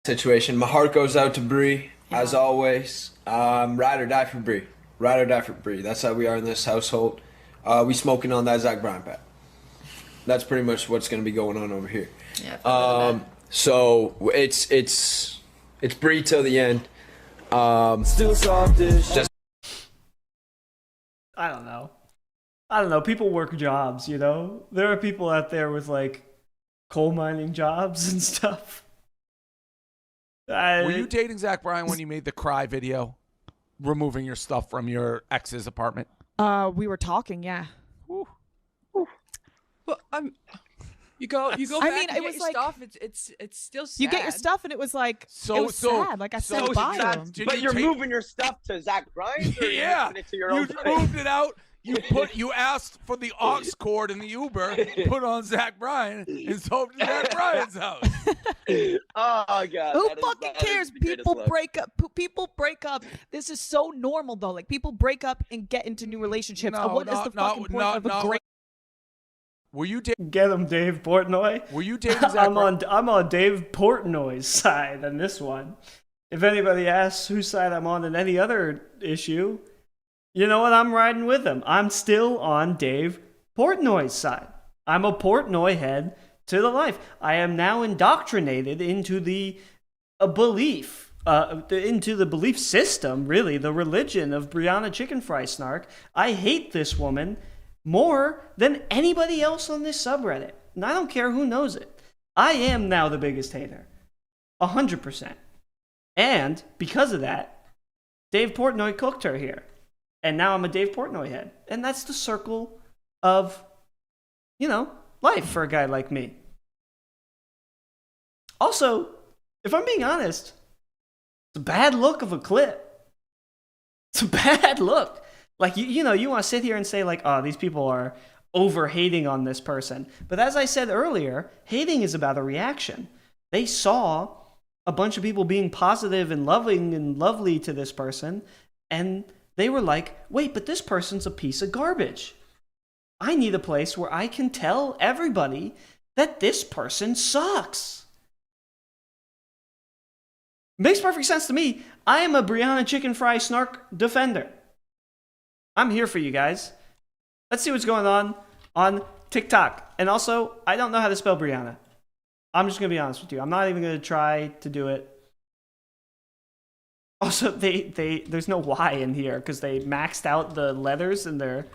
situation, my heart goes out to Bree, as always. Ride or die for Bree. Ride or die for Bree. That's how we are in this household. We smoking on that Zach Bryan pat. That's pretty much what's going to be going on over here. Yeah. So it's Bree till the end. Still softish. I don't know. People work jobs, you know? There are people out there with like coal mining jobs and stuff. Were you dating Zach Bryan when you made the cry video, removing your stuff from your ex's apartment? We were talking, yeah. Well, you go I back mean, and it get was your like- stuff. It's still sad. You get your stuff, and it was like So- it was so- sad. Like I so said, bye to him. Did But you you're take- moving your stuff to Zach Bryan, or you're Yeah, moving it to your you own place? moved it out. You asked for the aux cord in the Uber, put on Zach Bryan, and sold to Zach Bryan's house. Oh god. Who that is- fucking that is cares? the greatest People look. break up. People break up. This is so normal though. Like people break up and get into new relationships. What is the fucking point of a great? Were you dating? Get him, Dave Portnoy. Were you dating Zach Bryan? I'm on Dave Portnoy's side on this one. If anybody asks whose side I'm on in any other issue, you know what? I'm riding with him. I'm still on Dave Portnoy's side. I'm a Portnoy head to the life. I am now indoctrinated into the belief, into the belief system, really, the religion of BriannaChickenFrySnark. I hate this woman more than anybody else on this subreddit. And I don't care who knows it. I am now the biggest hater. 100%. And because of that, Dave Portnoy cooked her here. And now I'm a Dave Portnoy head. And that's the circle of, life for a guy like me. Also, if I'm being honest, it's a bad look of a clip. It's a bad look. Like, you want to sit here and say, like, oh, these people are over hating on this person. But as I said earlier, hating is about a reaction. They saw a bunch of people being positive and loving and lovely to this person, and they were like, wait, but this person's a piece of garbage. I need a place where I can tell everybody that this person sucks. Makes perfect sense to me. I am a BriannaChickenFrySnark defender. I'm here for you guys. Let's see what's going on TikTok. And also, I don't know how to spell Brianna. I'm just going to be honest with you. I'm not even going to try to do it. Also, there's no Y in here because they maxed out the letters in their...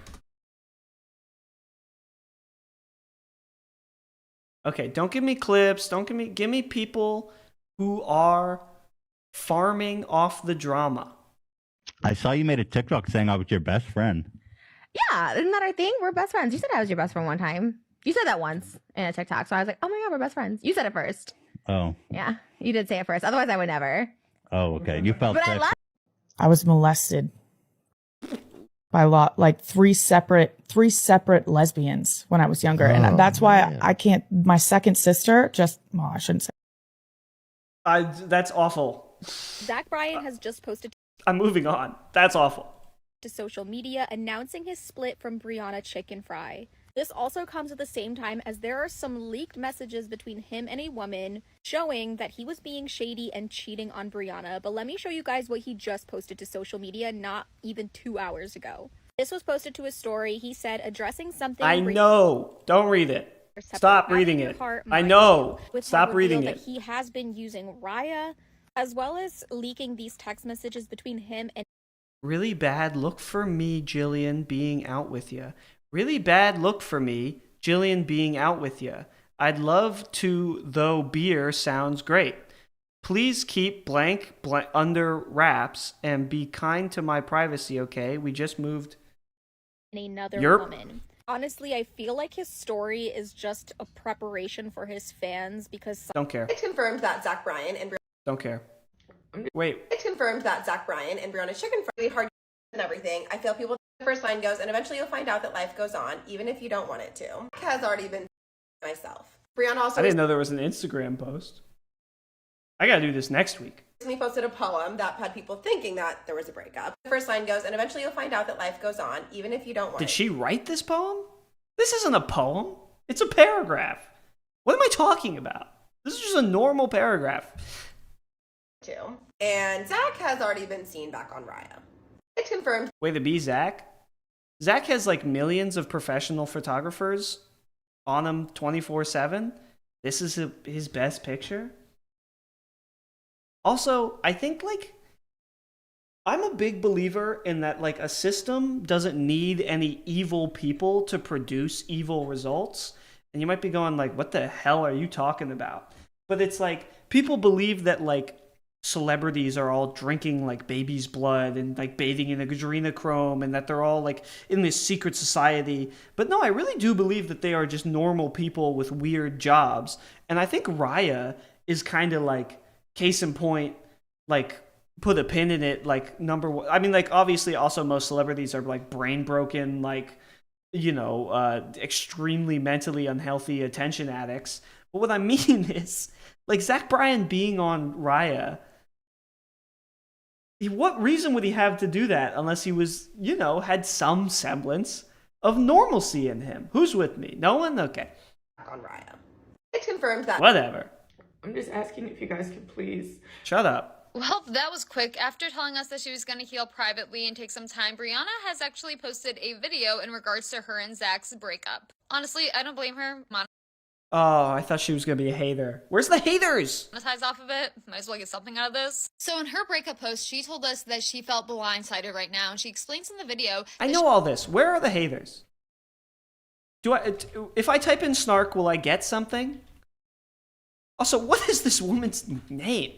Okay, don't give me clips. Give me people who are farming off the drama. I saw you made a TikTok saying I was your best friend. Yeah, isn't that our thing? We're best friends. You said I was your best friend one time. You said that once in a TikTok. So I was like, oh my God, we're best friends. You said it first. Oh. Yeah, you did say it first. Otherwise, I would never. Oh, okay. You felt But sick. I was molested by like three separate lesbians when I was younger. Oh, And that's why man. I can't, my second sister I shouldn't say. That's awful. Zach Bryan has just posted I'm moving on. That's awful. to social media announcing his split from Brianna Chicken Fry. This also comes at the same time as there are some leaked messages between him and a woman showing that he was being shady and cheating on Brianna. But let me show you guys what he just posted to social media not even 2 hours ago. This was posted to his story. He said, addressing something... I know. Don't read it. Stop reading it. I know. Stop reading it. That he has been using Raya, as well as leaking these text messages between him and... Really bad look for me, Jillian, being out with you. Really bad look for me, Jillian being out with you. I'd love to, though beer sounds great. Please keep blank under wraps and be kind to my privacy, okay? We just moved. Another woman. Honestly, I feel like his story is just a preparation for his fans because... Don't care. It's confirmed that Zach Bryan and Don't care. Wait. It's confirmed that Zach Bryan and Brianna Chicken Fry really hard and everything. I feel people... The first line goes, and eventually you'll find out that life goes on, even if you don't want it to. Has already been myself. Brianna also... I didn't know there was an Instagram post. I gotta do this next week. Recently posted a poem that had people thinking that there was a breakup. The first line goes, and eventually you'll find out that life goes on, even if you don't want it. Did she write this poem? This isn't a poem. It's a paragraph. What am I talking about? This is just a normal paragraph. Too. And Zach has already been seen back on Raya. It's confirmed. Wait, the B Zach? Zach has like millions of professional photographers on him 24/7. This is his best picture. Also, I think like I'm a big believer in that like a system doesn't need any evil people to produce evil results. And you might be going like, what the hell are you talking about? But it's like people believe that like celebrities are all drinking like baby's blood and like bathing in adrenochrome and that they're all like in this secret society. But no, I really do believe that they are just normal people with weird jobs. And I think Raya is kind of like case in point, like put a pin in it, like number one. I mean, like obviously also most celebrities are like brain broken, like, you know, extremely mentally unhealthy attention addicts. But what I mean is like Zach Bryan being on Raya, what reason would he have to do that unless he was, you know, had some semblance of normalcy in him? Who's with me? No one? Okay. On Raya. It's confirmed that... Whatever. I'm just asking if you guys could please... Shut up. Well, that was quick. After telling us that she was going to heal privately and take some time, Brianna has actually posted a video in regards to her and Zach's breakup. Honestly, I don't blame her. Oh, I thought she was going to be a hater. Where's the haters? Monetize off of it. Might as well get something out of this. So in her breakup post, she told us that she felt blindsided right now, and she explains in the video... I know all this. Where are the haters? If I type in snark, will I get something? Also, what is this woman's name?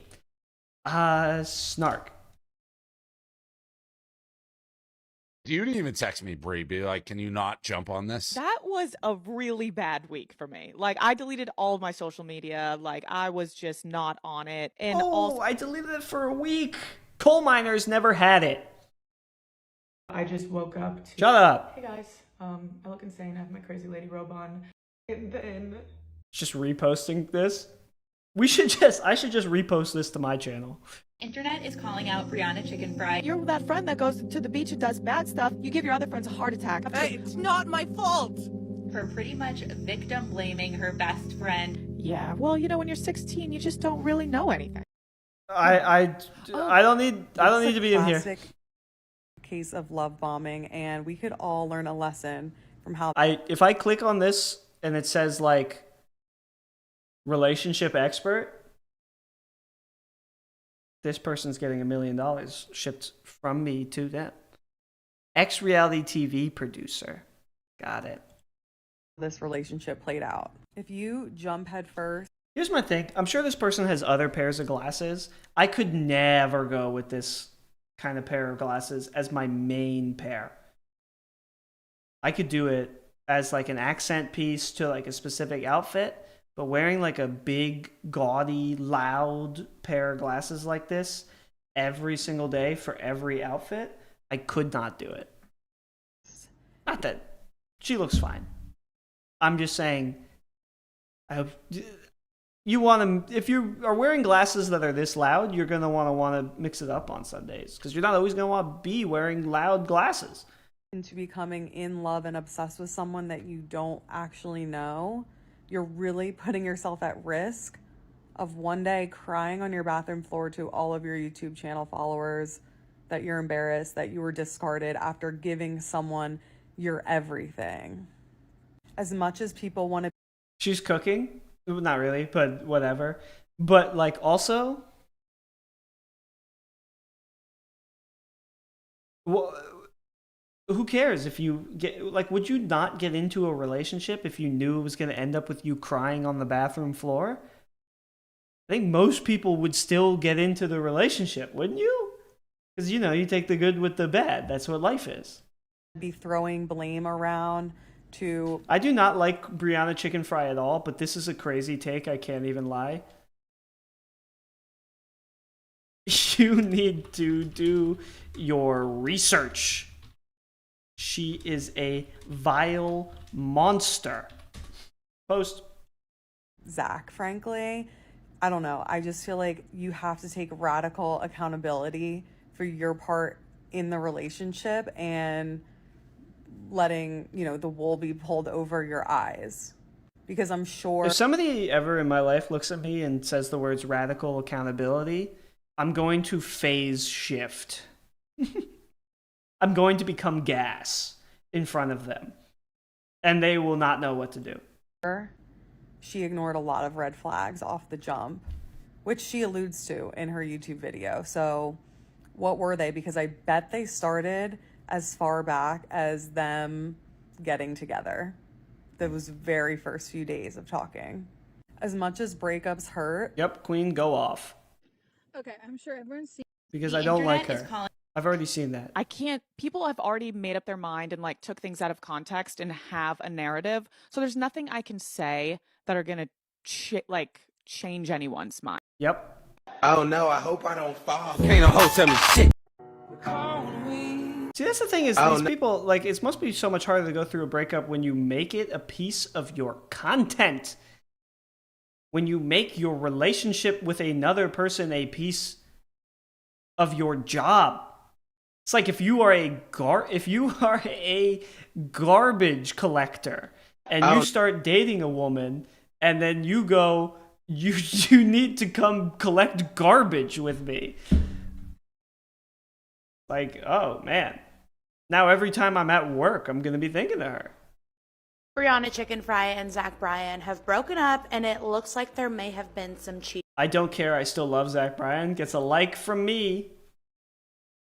Snark. You didn't even text me, Brie. Be like, can you not jump on this? That was a really bad week for me. Like, I deleted all of my social media. Like, I was just not on it. And also, I deleted it for a week. Coal miners never had it. I just woke up to... Shut up. Hey guys, I look insane. I have my crazy lady robe on. And then... Just reposting this? I should just repost this to my channel. Internet is calling out Brianna Chicken Fry. you're that friend that goes to the beach and does bad stuff. You give your other friends a heart attack. Hey, it's not my fault. for pretty much victim blaming her best friend. Yeah, well, you know, when you're 16, you just don't really know anything. I don't need to be in here. Classic case of love bombing, and we could all learn a lesson from how. If I click on this and it says like relationship expert, this person's getting $1 million shipped from me to them. Ex-reality TV producer. Got it. This relationship played out. If you jump head first. Here's my thing. I'm sure this person has other pairs of glasses. I could never go with this kind of pair of glasses as my main pair. I could do it as like an accent piece to like a specific outfit, but wearing like a big, gaudy, loud pair of glasses like this every single day for every outfit, I could not do it. Not that she looks fine. I'm just saying, I hope you want to. If you are wearing glasses that are this loud, you're gonna want to mix it up on Sundays because you're not always gonna want to be wearing loud glasses. Into becoming in love and obsessed with someone that you don't actually know, you're really putting yourself at risk of one day crying on your bathroom floor to all of your YouTube channel followers that you're embarrassed that you were discarded after giving someone your everything. As much as people want to. She's cooking. Not really, but whatever. But like also, well, who cares if you get, like, would you not get into a relationship if you knew it was going to end up with you crying on the bathroom floor? I think most people would still get into the relationship, wouldn't you? Because, you know, you take the good with the bad. That's what life is. Be throwing blame around to. I do not like Brianna Chicken Fry at all, but this is a crazy take. I can't even lie. You need to do your research. She is a vile monster. Post. Zach, frankly, I don't know. I just feel like you have to take radical accountability for your part in the relationship and letting, you know, the wool be pulled over your eyes. Because I'm sure if somebody ever in my life looks at me and says the words radical accountability, I'm going to phase shift. I'm going to become gas in front of them. And they will not know what to do. she ignored a lot of red flags off the jump, which she alludes to in her YouTube video. So what were they? Because I bet they started as far back as them getting together. Those very first few days of talking. As much as breakups hurt. Yep, Queen, go off. Okay, I'm sure everyone's seen. Because I don't like her. I've already seen that. I can't. People have already made up their mind and like took things out of context and have a narrative. So there's nothing I can say that are gonna change anyone's mind. Yep. Oh no! I hope I don't fall. Can't no hoe tell me shit. See, that's the thing is these people, like, it must be so much harder to go through a breakup when you make it a piece of your content. When you make your relationship with another person a piece of your job. It's like if you are a garbage collector and you start dating a woman and then you go, you need to come collect garbage with me. Like, oh man. Now every time I'm at work, I'm going to be thinking of her. Brianna Chicken Fry and Zach Bryan have broken up, and it looks like there may have been some cheating. I don't care. I still love Zach Bryan. Gets a like from me.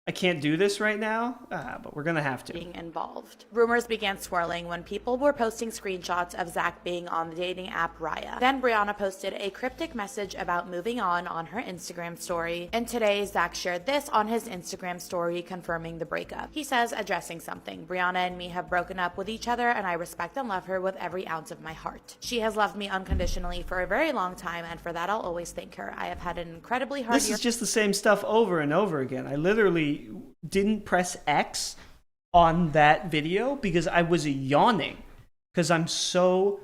I can't do this right now, but we're going to have to. Being involved. Rumors began swirling when people were posting screenshots of Zach being on the dating app Raya. Then Brianna posted a cryptic message about moving on her Instagram story. And today, Zach shared this on his Instagram story confirming the breakup. He says, addressing something, Brianna and me have broken up with each other and I respect and love her with every ounce of my heart. She has loved me unconditionally for a very long time and for that I'll always thank her. I have had an incredibly hard year. This is just the same stuff over and over again. I literally didn't press X on that video because I was yawning because I'm so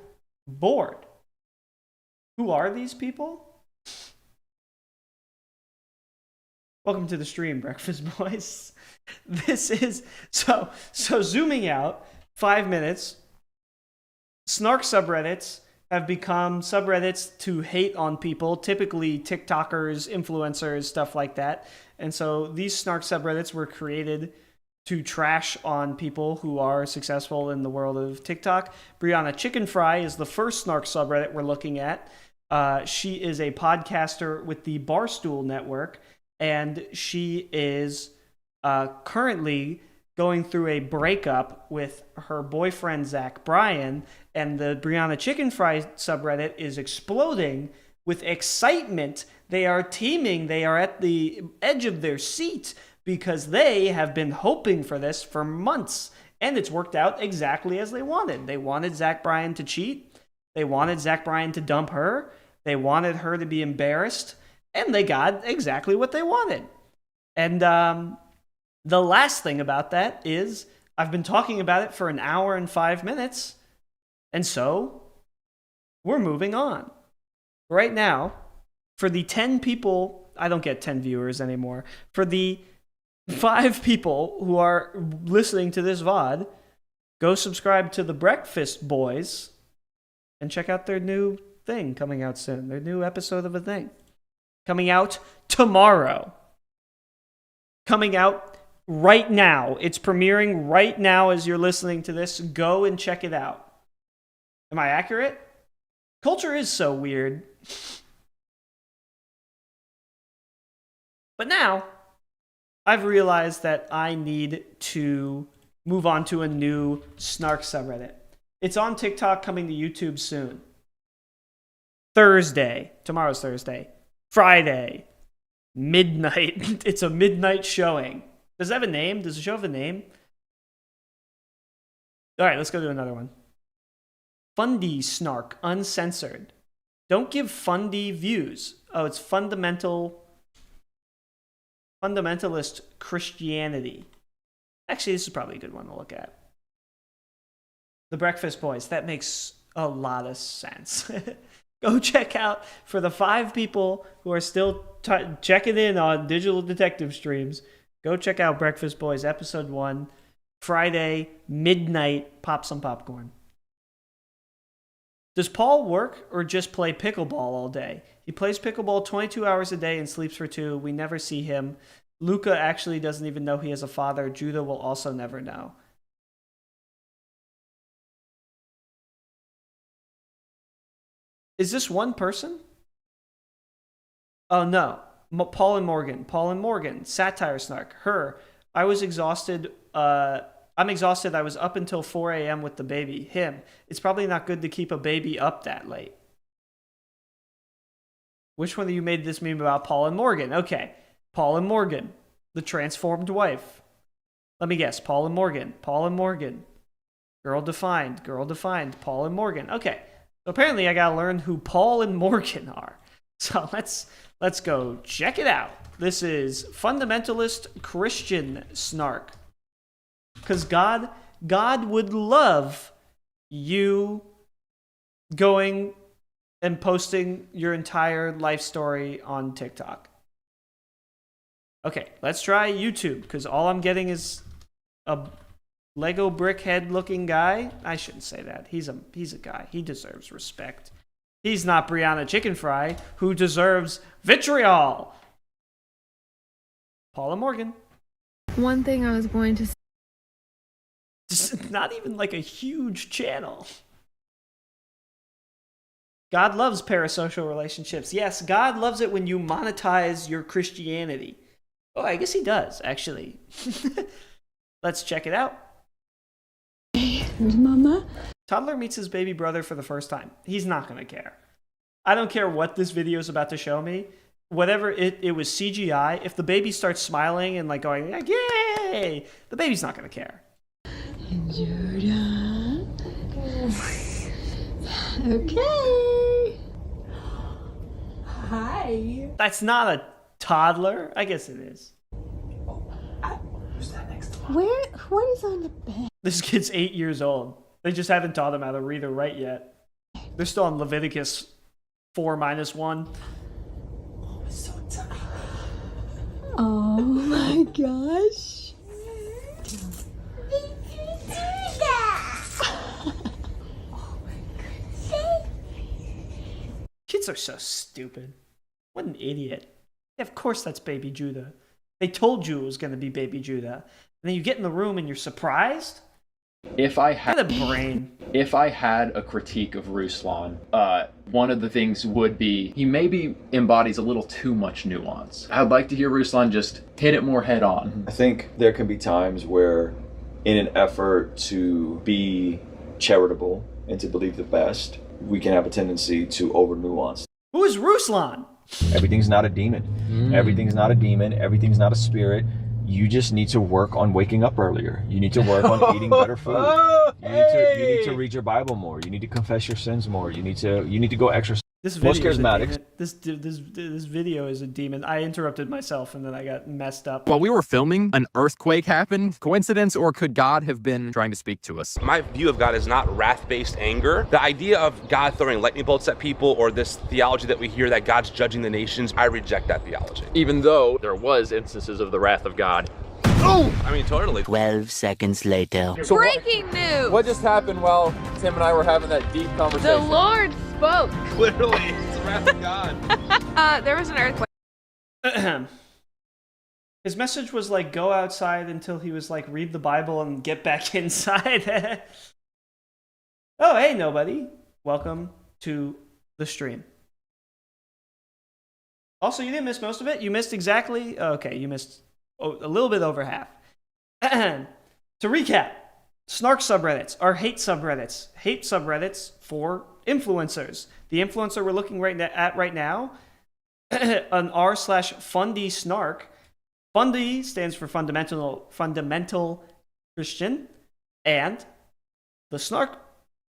bored. Who are these people? Welcome to the stream, Breakfast Boys. This is so zooming out 5 minutes. snark subreddits have become subreddits to hate on people, typically TikTokers, influencers, stuff like that. And so these snark subreddits were created to trash on people who are successful in the world of TikTok. BriannaChickenFry is the first snark subreddit we're looking at. She is a podcaster with the Barstool Network, and she is currently going through a breakup with her boyfriend, Zach Bryan, and the BriannaChickenFry subreddit is exploding with excitement. They are teeming. They are at the edge of their seat because they have been hoping for this for months, and it's worked out exactly as they wanted. They wanted Zach Bryan to cheat. They wanted Zach Bryan to dump her. They wanted her to be embarrassed, and they got exactly what they wanted. And the last thing about that is I've been talking about it for an hour and 5 minutes, and so we're moving on. Right now, for the 10 people, I don't get 10 viewers anymore, for the 5 people who are listening to this VOD, go subscribe to the Breakfast Boys and check out their new thing coming out soon, their new episode of a thing. Coming out tomorrow. Coming out right now. It's premiering right now as you're listening to this. Go and check it out. Am I accurate? Culture is so weird. But now, I've realized that I need to move on to a new snark subreddit. It's on TikTok, coming to YouTube soon. Thursday. Tomorrow's Thursday. Friday. Midnight. It's a midnight showing. Does it have a name? Does the show have a name? All right, let's go to another one. Fundy Snark, uncensored. Don't give Fundy views. Oh, it's fundamentalist Christianity. Actually, this is probably a good one to look at. The Breakfast Boys. That makes a lot of sense. Go check out, for the 5 people who are still checking in on digital detective streams, go check out Breakfast Boys episode 1, Friday, midnight, pop some popcorn. Does Paul work or just play pickleball all day? He plays pickleball 22 hours a day and sleeps for 2. We never see him. Luca actually doesn't even know he has a father. Judah will also never know. Is this one person? Oh, no. Paul and Morgan. Paul and Morgan. Satire Snark. Her. I was exhausted. I'm exhausted. I was up until 4 a.m. with the baby. Him. It's probably not good to keep a baby up that late. Which one of you made this meme about Paul and Morgan? Okay. Paul and Morgan. The transformed wife. Let me guess. Paul and Morgan. Paul and Morgan. Girl defined. Girl defined. Paul and Morgan. Okay. So apparently I gotta learn who Paul and Morgan are. So let's go check it out. This is fundamentalist Christian snark. Because God would love you going and posting your entire life story on TikTok. Okay, let's try YouTube, because all I'm getting is a Lego brickhead looking guy. I shouldn't say that. He's a guy. He deserves respect. He's not BriannaChickenFry, who deserves vitriol. Paula Morgan. One thing I was going to say. Just not even like a huge channel. God loves parasocial relationships. Yes, God loves it when you monetize your Christianity. Oh, I guess he does, actually. Let's check it out. Here's Mama. Toddler meets his baby brother for the first time. He's not going to care. I don't care what this video is about to show me. Whatever it was CGI. If the baby starts smiling and like going, like, yay, the baby's not going to care. Judah. Okay. Hi. That's not a toddler. I guess it is. What is on the bed? This kid's 8 years old. They just haven't taught him how to read or write yet. They're still on Leviticus 4-1. Oh, so tired. Oh my gosh. Kids are so stupid. What an idiot. Yeah, of course that's Baby Judah. They told you it was going to be Baby Judah. And then you get in the room and you're surprised? If I had a brain. If I had a critique of Ruslan, one of the things would be he maybe embodies a little too much nuance. I'd like to hear Ruslan just hit it more head on. I think there can be times where, in an effort to be charitable and to believe the best, we can have a tendency to over nuance. Who is Ruslan? Everything's not a demon. Everything's not a demon. Everything's not a spirit. You just need to work on waking up earlier. You need to work on eating better food. You need to read your Bible more. You need to confess your sins more. You need to go exercise. This Most video is a charismatics. demon. This video is a demon. I interrupted myself and then I got messed up. While we were filming, an earthquake happened. Coincidence, or could God have been trying to speak to us? My view of God is not wrath-based anger. The idea of God throwing lightning bolts at people, or this theology that we hear that God's judging the nations, I reject that theology. Even though there was instances of the wrath of God. Oh! I mean, totally. 12 seconds later. So Breaking news! What just happened while Tim and I were having that deep conversation? The Lord spoke. Literally, it's the wrath of God. There was an earthquake. His message was like, go outside until he was like, read the Bible and get back inside. Oh, hey, nobody. Welcome to the stream. Also, you didn't miss most of it. You missed exactly... Okay, you missed a little bit over half. To recap, snark subreddits are hate subreddits. Hate subreddits for influencers. The influencer we're looking at right now, an r/fundy snark. Fundy stands for fundamental Christian, and the snark.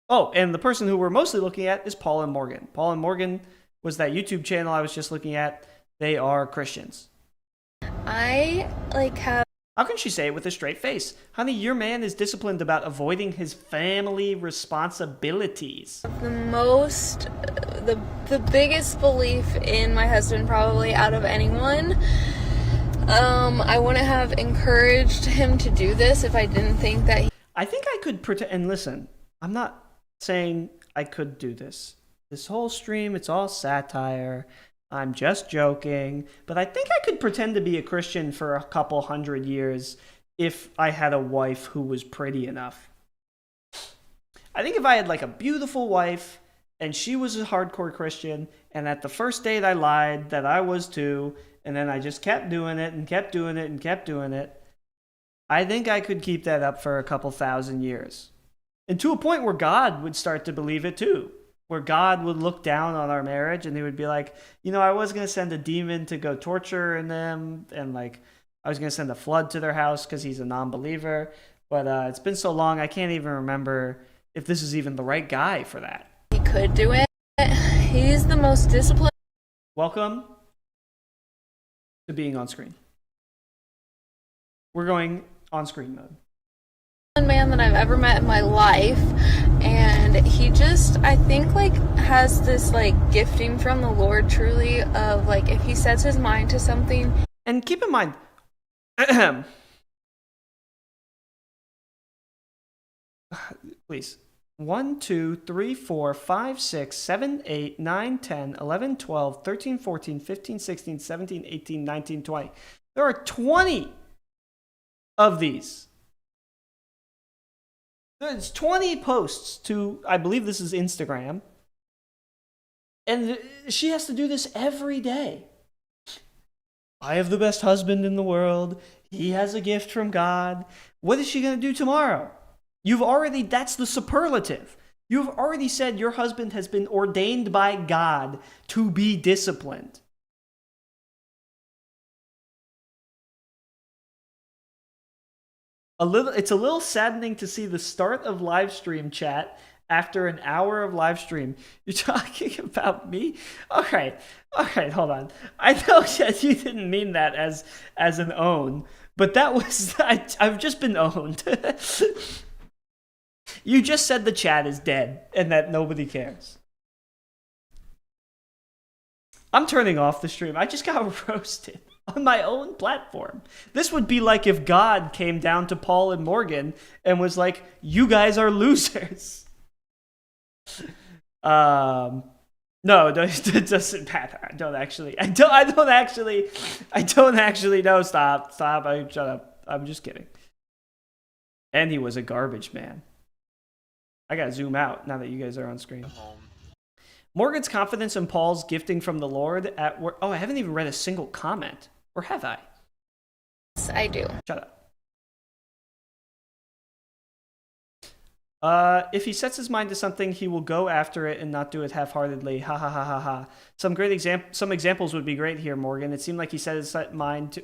Oh, and the person who we're mostly looking at is Paul and Morgan. Paul and Morgan was that YouTube channel I was just looking at. They are Christians. I have. How can she say it with a straight face? Honey, your man is disciplined about avoiding his family responsibilities. The biggest belief in my husband probably out of anyone. I wouldn't have encouraged him to do this if I didn't think that I think I could pretend, and listen, I'm not saying I could do this. This whole stream, it's all satire. I'm just joking, but I think I could pretend to be a Christian for a couple 100 years if I had a wife who was pretty enough. I think if I had like a beautiful wife and she was a hardcore Christian, and at the first date I lied that I was too, and then I just kept doing it and kept doing it and kept doing it, I think I could keep that up for a couple 1,000 years. And to a point where God would start to believe it too. Where God would look down on our marriage and he would be like, you know, I was going to send a demon to go torture them, and like I was going to send a flood to their house because he's a non-believer, but it's been so long I can't even remember if this is even the right guy for that. he could do it. He's the most disciplined. Welcome to being on screen. We're going on screen mode. Man that I've ever met in my life, and he just, I think, like, has this like gifting from the Lord truly of like, if he sets his mind to something. And keep in mind, please, 1 2 3 4 5 6 7 8 9 10 11 12 13 14 15 16 17 18 19 20. There are 20 of these. There's 20 posts to, I believe this is Instagram. And she has to do this every day. I have the best husband in the world. He has a gift from God. What is she going to do tomorrow? That's the superlative. You've already said your husband has been ordained by God to be disciplined. It's a little saddening to see the start of live stream chat after an hour of live stream. You're talking about me? All right, hold on. I know that you didn't mean that as an own, but that was, I've just been owned. You just said the chat is dead and that nobody cares. I'm turning off the stream. I just got roasted on my own platform. This would be like if God came down to Paul and Morgan and was like, you guys are losers. No, No, it doesn't matter. I don't actually know. Stop. Shut up. I'm just kidding. And he was a garbage man. I gotta zoom out now that you guys are on screen. Morgan's confidence in Paul's gifting from the Lord at work. Oh, I haven't even read a single comment. Or have I? Yes, I do. Shut up. If he sets his mind to something, he will go after it and not do it half-heartedly. Ha ha ha ha ha. Some examples would be great here, Morgan. It seemed like he set his mind to...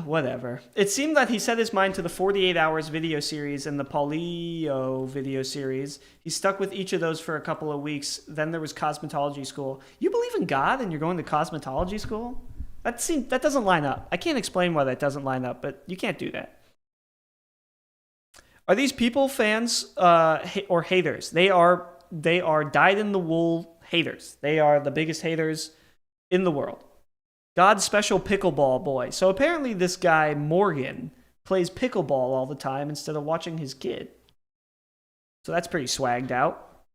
Whatever. It seemed that he set his mind to the 48 Hours video series and the Paulio video series. He stuck with each of those for a couple of weeks. Then there was cosmetology school. You believe in God and you're going to cosmetology school? That doesn't line up. I can't explain why that doesn't line up, but you can't do that. Are these people fans or haters? They are dyed-in-the-wool haters. They are the biggest haters in the world. God's special pickleball boy. So apparently this guy, Morgan, plays pickleball all the time instead of watching his kid. So that's pretty swagged out.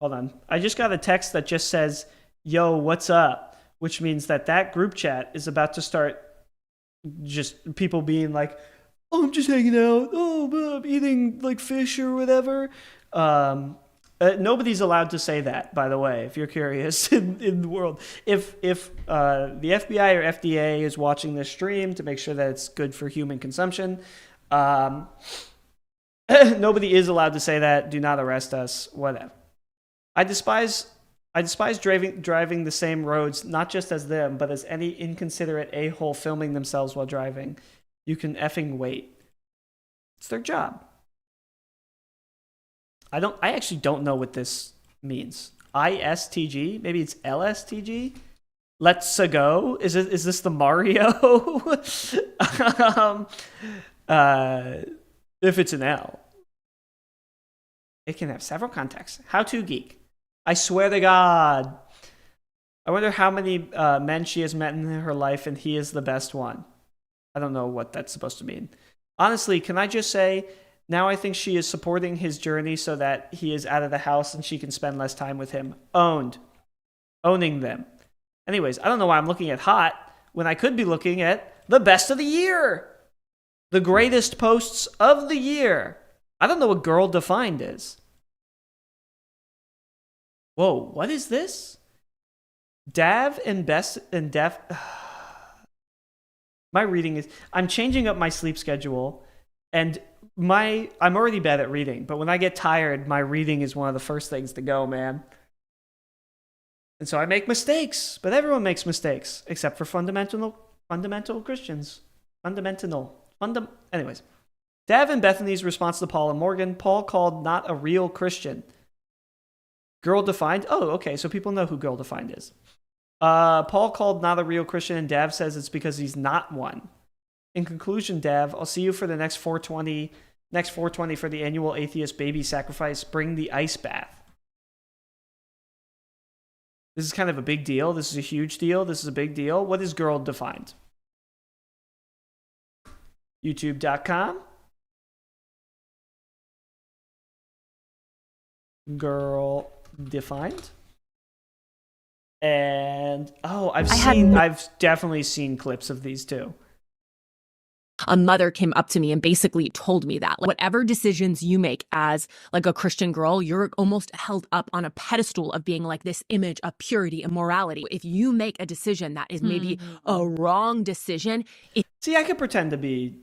Hold on. I just got a text that just says, yo, what's up? Which means that group chat is about to start just people being like, oh, I'm just hanging out. Oh, I'm eating like fish or whatever. Nobody's allowed to say that, by the way, if you're curious in the world. If the FBI or FDA is watching this stream to make sure that it's good for human consumption, nobody is allowed to say that. Do not arrest us, whatever. I despise driving the same roads, not just as them, but as any inconsiderate a-hole filming themselves while driving. You can effing wait. It's their job. I actually don't know what this means. ISTG? Maybe it's LSTG? Let's go? Is this the Mario? If it's an L. It can have several contexts. How to geek. I swear to God. I wonder how many men she has met in her life and he is the best one. I don't know what that's supposed to mean. Honestly, can I just say, now I think she is supporting his journey so that he is out of the house and she can spend less time with him. Owned. Owning them. Anyways, I don't know why I'm looking at hot when I could be looking at the best of the year. The greatest posts of the year. I don't know what Girl Defined is. Whoa, what is this? Dav and Best and Def... My reading is... I'm changing up my sleep schedule, and I'm already bad at reading, but when I get tired, my reading is one of the first things to go, man. And so I make mistakes, but everyone makes mistakes, except for fundamental Christians. Anyways. Dav and Bethany's response to Paul and Morgan. Paul called not a real Christian. Girl Defined? Oh, okay, so people know who Girl Defined is. Paul called not a real Christian, and Dav says it's because he's not one. In conclusion, Dav, I'll see you for the next 420 for the annual atheist baby sacrifice. Bring the ice bath. This is kind of a big deal. This is a huge deal. This is a big deal. What is Girl Defined? YouTube.com. Girl Defined. And I've definitely seen clips of these too. A mother came up to me and basically told me that whatever decisions you make as like a Christian girl, you're almost held up on a pedestal of being like this image of purity and morality. If you make a decision that is maybe a wrong decision, see, I could pretend to be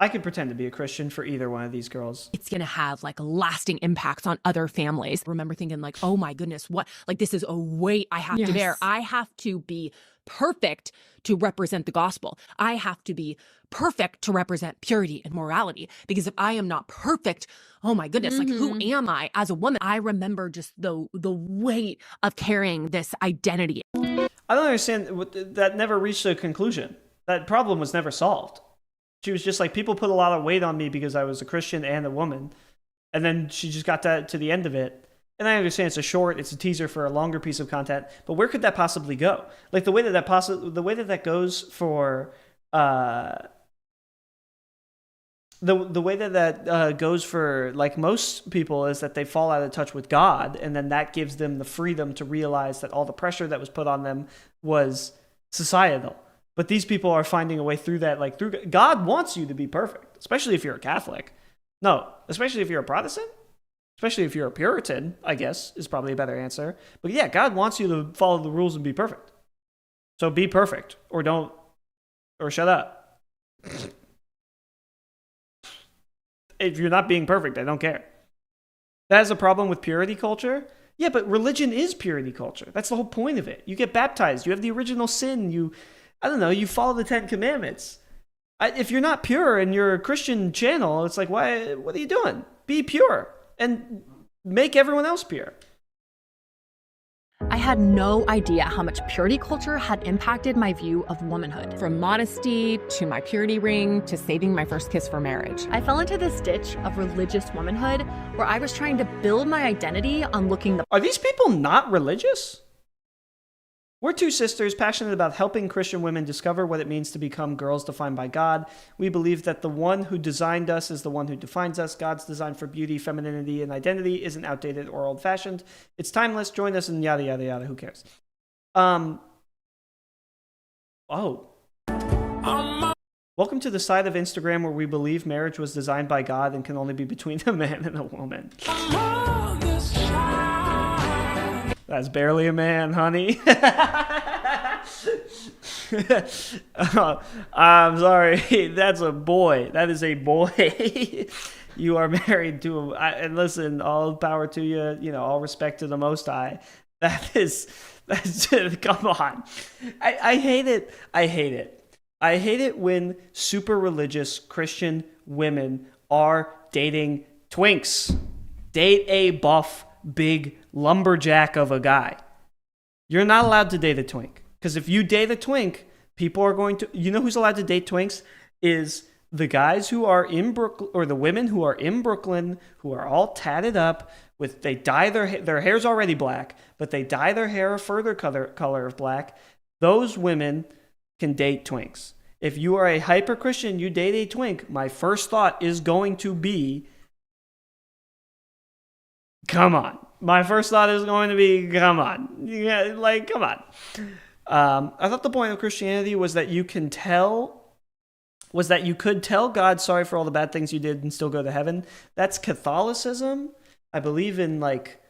a Christian for either one of these girls. It's going to have like lasting impacts on other families. I remember thinking like, oh my goodness, what? Like this is a weight I have to bear. I have to be perfect to represent the gospel. I have to be perfect to represent purity and morality. Because if I am not perfect, oh my goodness, like who am I as a woman? I remember just the weight of carrying this identity. I don't understand. That never reached a conclusion. That problem was never solved. She was just like, people put a lot of weight on me because I was a Christian and a woman. And then she just got to the end of it. And I understand it's a short, it's a teaser for a longer piece of content, but where could that possibly go? Like the way that goes for the way that goes for like most people is that they fall out of touch with God, and then that gives them the freedom to realize that all the pressure that was put on them was societal. But these people are finding a way through that. Like through God wants you to be perfect, especially if you're a Catholic. No, especially if you're a Protestant. Especially if you're a Puritan, I guess, is probably a better answer. But yeah, God wants you to follow the rules and be perfect. So be perfect, or don't, or shut up. If you're not being perfect, I don't care. That is a problem with purity culture. Yeah, but religion is purity culture. That's the whole point of it. You get baptized. You have the original sin. You follow the 10 Commandments. If you're not pure and you're a Christian channel, it's like, why? What are you doing? Be pure. And make everyone else pure. I had no idea how much purity culture had impacted my view of womanhood. From modesty to my purity ring to saving my first kiss for marriage. I fell into this ditch of religious womanhood where I was trying to build my identity on looking the... Are these people not religious? We're two sisters passionate about helping Christian women discover what it means to become girls defined by God. We believe that the one who designed us is the one who defines us. God's design for beauty, femininity, and identity isn't outdated or old-fashioned. It's timeless. Join us and yada, yada, yada. Who cares? Welcome to the side of Instagram where we believe marriage was designed by God and can only be between a man and a woman. That's barely a man, honey. I'm sorry. That's a boy. That is a boy. You are married to and listen, all power to you. You know, all respect to the Most High. That's come on. I hate it. I hate it. I hate it when super religious Christian women are dating twinks. Date a buff, big lumberjack of a guy. You're not allowed to date a twink. Because if you date a twink, people are going to... You know who's allowed to date twinks? Is the guys who are in Brooklyn, or the women who are in Brooklyn, who are all tatted up, with they dye their hair's already black, but they dye their hair a further color of black. Those women can date twinks. If you are a hyper Christian, you date a twink, my first thought is going to be, come on. My first thought is going to be, come on. Yeah, like, come on. I thought the point of Christianity was that you could tell God sorry for all the bad things you did and still go to heaven. That's Catholicism. I believe in, like,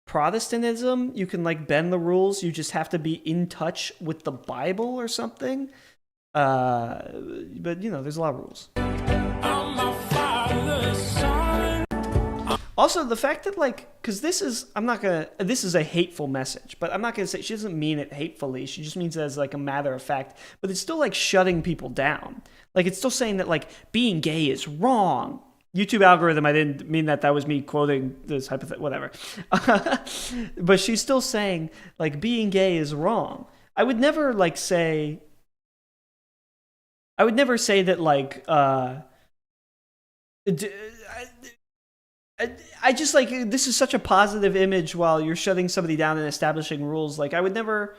Protestantism. You can, like, bend the rules. You just have to be in touch with the Bible or something. But, you know, there's a lot of rules. Also, the fact that, like, because this is a hateful message, but I'm not going to say, she doesn't mean it hatefully. She just means it as, like, a matter of fact. But it's still, like, shutting people down. Like, it's still saying that, like, being gay is wrong. YouTube algorithm, I didn't mean that. That was me quoting this whatever. But she's still saying, like, being gay is wrong. I would never say that, like, I just, like, this is such a positive image while you're shutting somebody down and establishing rules. Like, I would never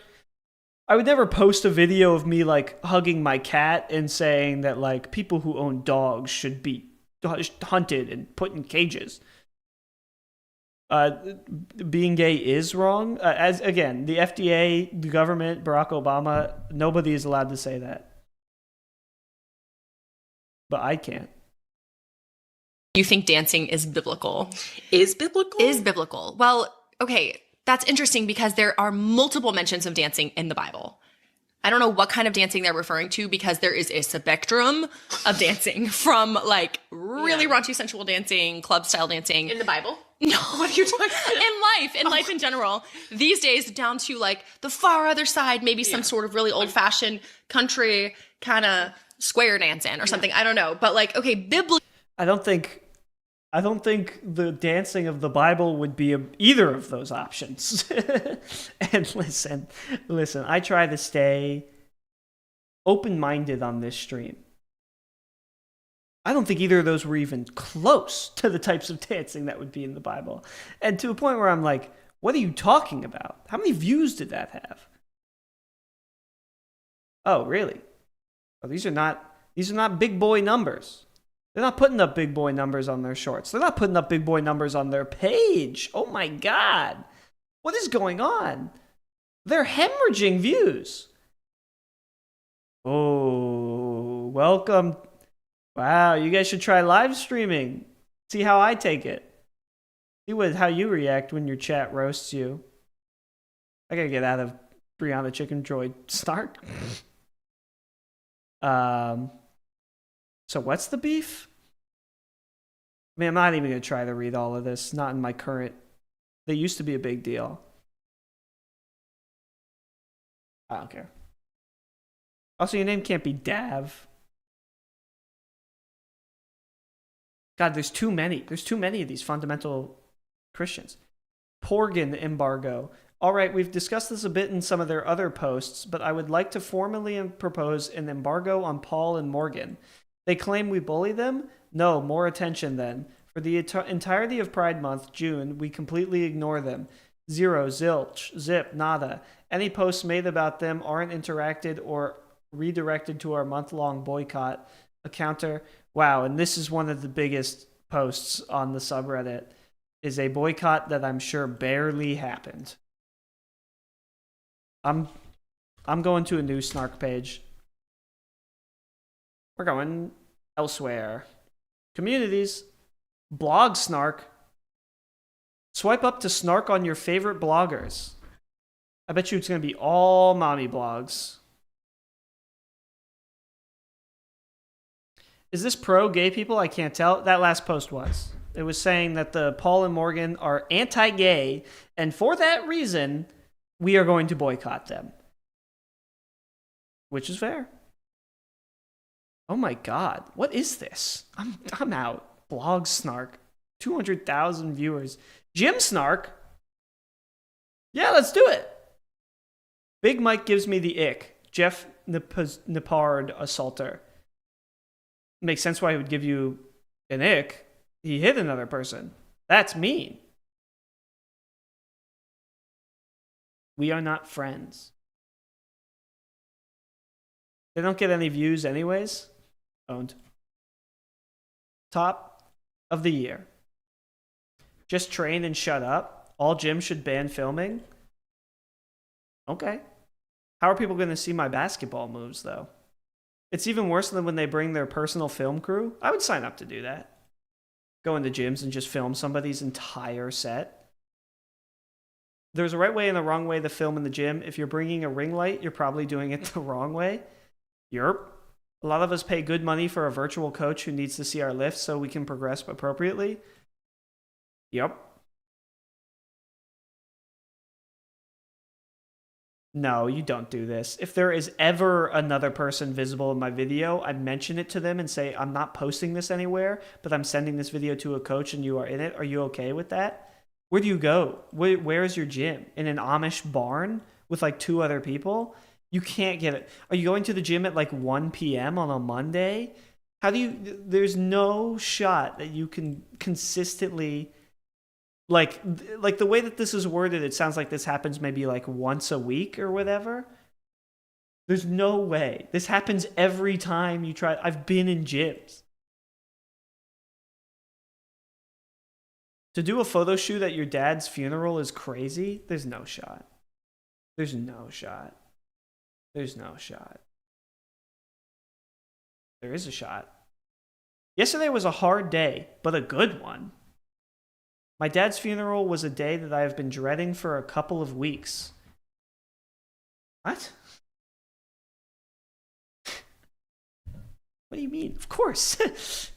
post a video of me, like, hugging my cat and saying that, like, people who own dogs should be hunted and put in cages. Being gay is wrong. As again, the FDA, the government, Barack Obama, nobody is allowed to say that. But I can't. You think dancing is biblical? Is biblical? Is biblical. Well, okay, that's interesting because there are multiple mentions of dancing in the Bible. I don't know what kind of dancing they're referring to because there is a spectrum of dancing from, like, really raunchy sensual dancing, club style dancing. In the Bible? No, what are you talking about? In life in general. These days down to, like, the far other side, maybe some sort of really old fashioned country kind of square dancing or something. I don't know. But, like, okay, biblically. I don't think the dancing of the Bible would be either of those options. And listen, I try to stay open-minded on this stream. I don't think either of those were even close to the types of dancing that would be in the Bible. And to a point where I'm like, what are you talking about? How many views did that have? Oh, really? Oh, these are not big boy numbers. They're not putting up big boy numbers on their shorts. They're not putting up big boy numbers on their page. Oh my God. What is going on? They're hemorrhaging views. Oh, welcome. Wow, you guys should try live streaming. See how I take it. See how you react when your chat roasts you. I gotta get out of BriannaChickenFrySnark's. So what's the beef? I mean, I'm not even gonna try to read all of this. Not in my current. They used to be a big deal. I don't care. Also, your name can't be Dav. God, there's too many. There's too many of these fundamental Christians. Porgan embargo. All right, we've discussed this a bit in some of their other posts, but I would like to formally propose an embargo on Paul and Morgan. They claim we bully them? No, more attention then. For the entirety of Pride Month, June, we completely ignore them. Zero, zilch, zip, nada. Any posts made about them aren't interacted or redirected to our month-long boycott. A counter. Wow, and this is one of the biggest posts on the subreddit, is a boycott that I'm sure barely happened. I'm going to a new snark page. We're going elsewhere. Communities. Blog snark. Swipe up to snark on your favorite bloggers. I bet you it's going to be all mommy blogs. Is this pro gay people? I can't tell. That last post was. It was saying that the Paul and Morgan are anti-gay, and for that reason, we are going to boycott them. Which is fair. Oh my God. What is this? I'm out. Blog snark. 200,000 viewers. Jim snark? Yeah, let's do it. Big Mike gives me the ick. Jeff Nepard assaulter. Makes sense why he would give you an ick. He hit another person. That's mean. We are not friends. They don't get any views anyways. Owned. Top of the year. Just train and shut up. All gyms should ban filming. Okay. How are people going to see my basketball moves, though? It's even worse than when they bring their personal film crew. I would sign up to do that. Go into gyms and just film somebody's entire set. There's a right way and a wrong way to film in the gym. If you're bringing a ring light, you're probably doing it the wrong way. Yerp. A lot of us pay good money for a virtual coach who needs to see our lifts so we can progress appropriately. Yep. No, you don't do this. If there is ever another person visible in my video, I mention it to them and say, I'm not posting this anywhere, but I'm sending this video to a coach and you are in it. Are you okay with that? Where do you go? Where is your gym? In an Amish barn with like 2 other people? You can't get it. Are you going to the gym at like 1 p.m. on a Monday? How do you... There's no shot that you can consistently... Like the way that this is worded, it sounds like this happens maybe like once a week or whatever. There's no way. This happens every time you try. I've been in gyms. To do a photo shoot at your dad's funeral is crazy. There's no shot. There's no shot. There's no shot. There is a shot. Yesterday was a hard day, but a good one. My dad's funeral was a day that I have been dreading for a couple of weeks. What? What do you mean? Of course.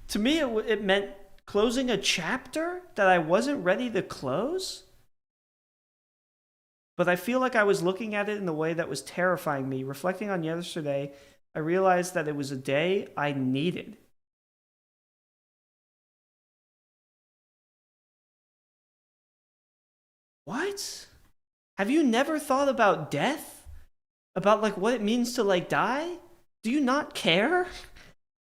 To me, it meant closing a chapter that I wasn't ready to close. But I feel like I was looking at it in a way that was terrifying me. Reflecting on yesterday, I realized that it was a day I needed. What? Have you never thought about death? About like what it means to like die? Do you not care?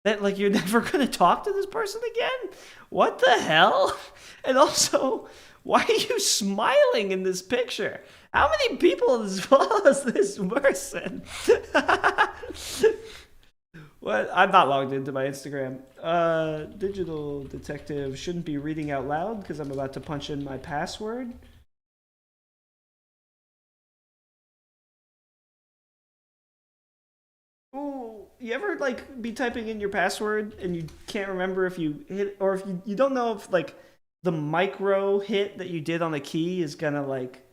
That like you're never gonna talk to this person again? What the hell? And also, why are you smiling in this picture? How many people follows this person? What? I'm not logged into my Instagram. Digital detective shouldn't be reading out loud because I'm about to punch in my password. Ooh, you ever like be typing in your password and you can't remember if you hit, or if you don't know if like the micro hit that you did on the key is gonna like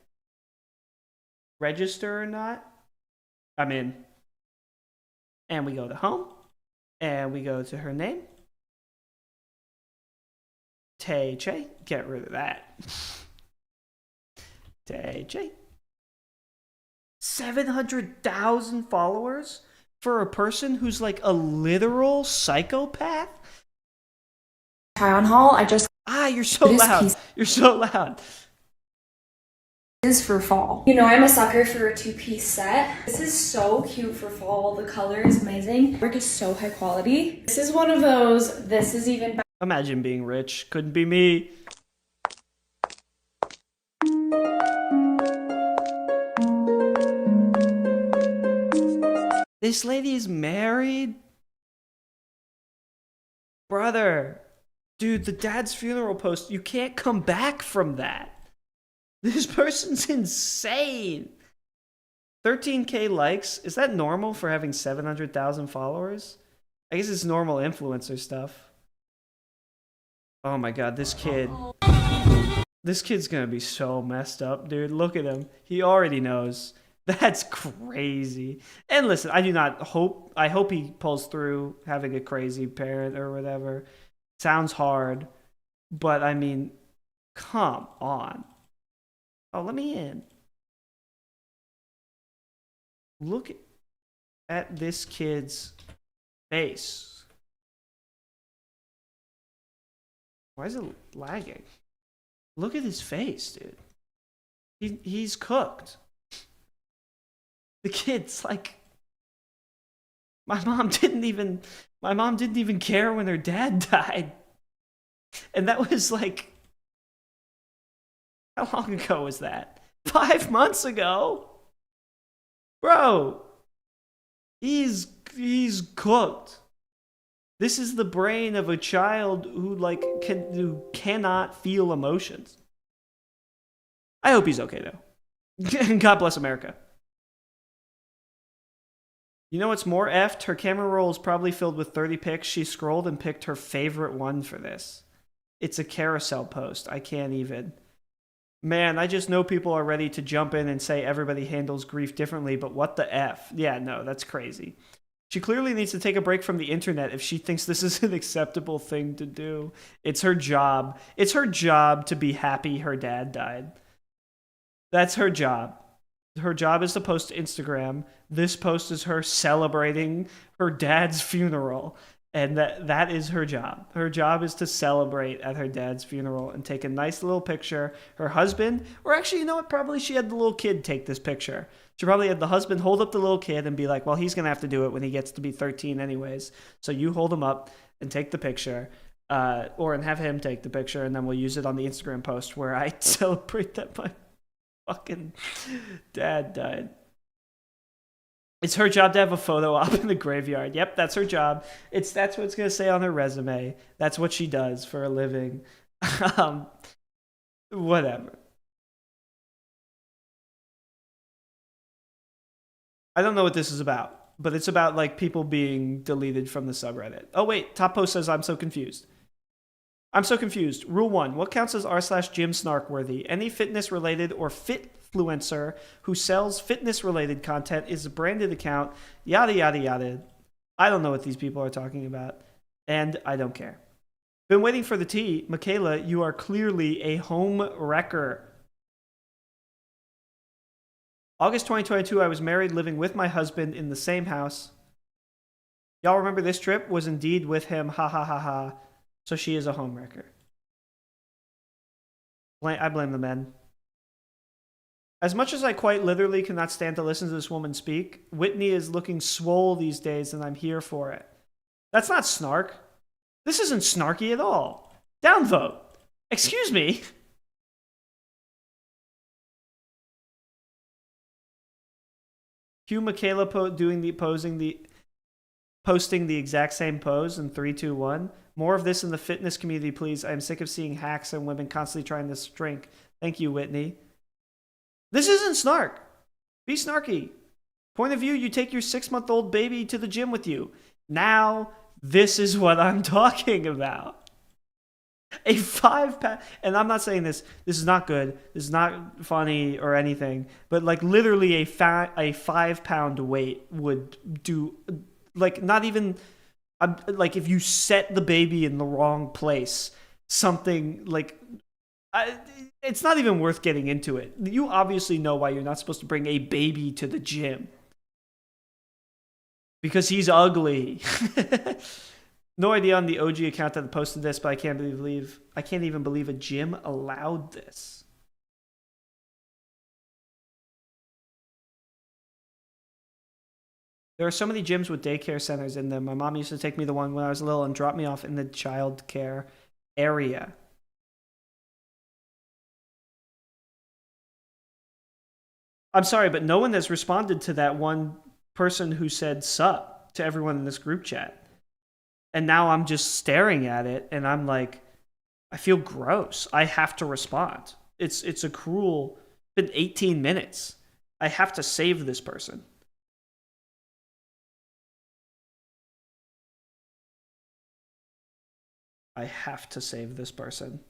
register or not? I'm in. And we go to home. And we go to her name. Tay Che. Get rid of that. Tay Che. 700,000 followers for a person who's like a literal psychopath? Try-on haul, I just... You're so loud. You're so loud. Is for fall. You know, I'm a sucker for a two-piece set. This is so cute for fall. The color is amazing. Work is so high quality. This is one of those, this is even better. Imagine being rich. Couldn't be me. This lady's married? Brother. Dude, the dad's funeral post, you can't come back from that. This person's insane. 13K likes. Is that normal for having 700,000 followers? I guess it's normal influencer stuff. Oh my god, this kid. This kid's gonna be so messed up, dude. Look at him. He already knows. That's crazy. And listen, I hope he pulls through having a crazy parent or whatever. Sounds hard, but I mean, come on. Oh, let me in. Look at this kid's face. Why is it lagging? Look at his face, dude. He's cooked. The kid's like, my mom didn't even care when her dad died. And that was like, how long ago was that? 5 months ago? Bro, he's cooked. This is the brain of a child who cannot feel emotions. I hope he's okay though. God bless America. You know what's more effed? Her camera roll is probably filled with 30 pics. She scrolled and picked her favorite one for this. It's a carousel post. I can't even. Man, I just know people are ready to jump in and say everybody handles grief differently, but what the F? Yeah, no, that's crazy. She clearly needs to take a break from the internet if she thinks this is an acceptable thing to do. It's her job. It's her job to be happy her dad died. That's her job. Her job is to post to Instagram. This post is her celebrating her dad's funeral. And that is her job. Her job is to celebrate at her dad's funeral and take a nice little picture. Her husband, or actually, you know what? Probably she had the little kid take this picture. She probably had the husband hold up the little kid and be like, well, he's going to have to do it when he gets to be 13 anyways. So you hold him up and take the picture, and have him take the picture, and then we'll use it on the Instagram post where I celebrate that my fucking dad died. It's her job to have a photo op in the graveyard. Yep, that's her job. That's what it's going to say on her resume. That's what she does for a living. Whatever. I don't know what this is about, but it's about like people being deleted from the subreddit. Oh wait, top post says I'm so confused. I'm so confused. Rule 1. What counts as r/Jim Snark worthy? Any fitness related or fitfluencer who sells fitness related content is a branded account. Yada, yada, yada. I don't know what these people are talking about. And I don't care. Been waiting for the tea. Michaela, you are clearly a home wrecker. August 2022, I was married, living with my husband in the same house. Y'all remember this trip? Was indeed with him. Ha ha ha ha. So she is a homewrecker. I blame the men. As much as I quite literally cannot stand to listen to this woman speak, Whitney is looking swole these days and I'm here for it. That's not snark. This isn't snarky at all. Downvote. Excuse me. Cue Michaela posing the posting the exact same pose in 3, 2, 1. More of this in the fitness community, please. I'm sick of seeing hacks and women constantly trying to shrink. Thank you, Whitney. This isn't snark. Be snarky. Point of view, you take your 6-month-old baby to the gym with you. Now, this is what I'm talking about. A 5-pound, and I'm not saying this is not good, this is not funny or anything, but like literally a 5-pound weight would do, like not even, like if you set the baby in the wrong place, something like, it's not even worth getting into it. You obviously know why you're not supposed to bring a baby to the gym. Because he's ugly. No idea on the OG account that posted this, but I can't even believe a gym allowed this. There are so many gyms with daycare centers in them. My mom used to take me to one when I was little and drop me off in the child care area. I'm sorry, but no one has responded to that one person who said sup to everyone in this group chat. And now I'm just staring at it and I'm like, I feel gross. I have to respond. It's a cruel, it's been 18 minutes. I have to save this person. I have to save this person.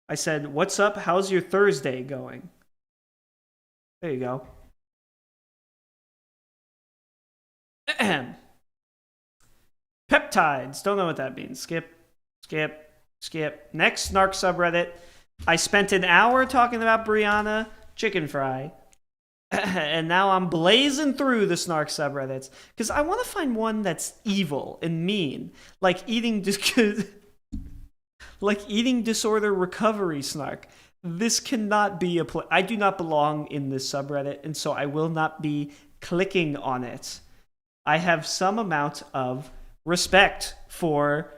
I said, what's up? How's your Thursday going? There you go. Peptides. Don't know what that means. Skip. Next snark subreddit. I spent an hour talking about Brianna Chicken Fry. And now I'm blazing through the snark subreddits. Because I want to find one that's evil and mean. Like eating disorder recovery snark. This cannot be a I do not belong in this subreddit, and so I will not be clicking on it. I have some amount of respect for,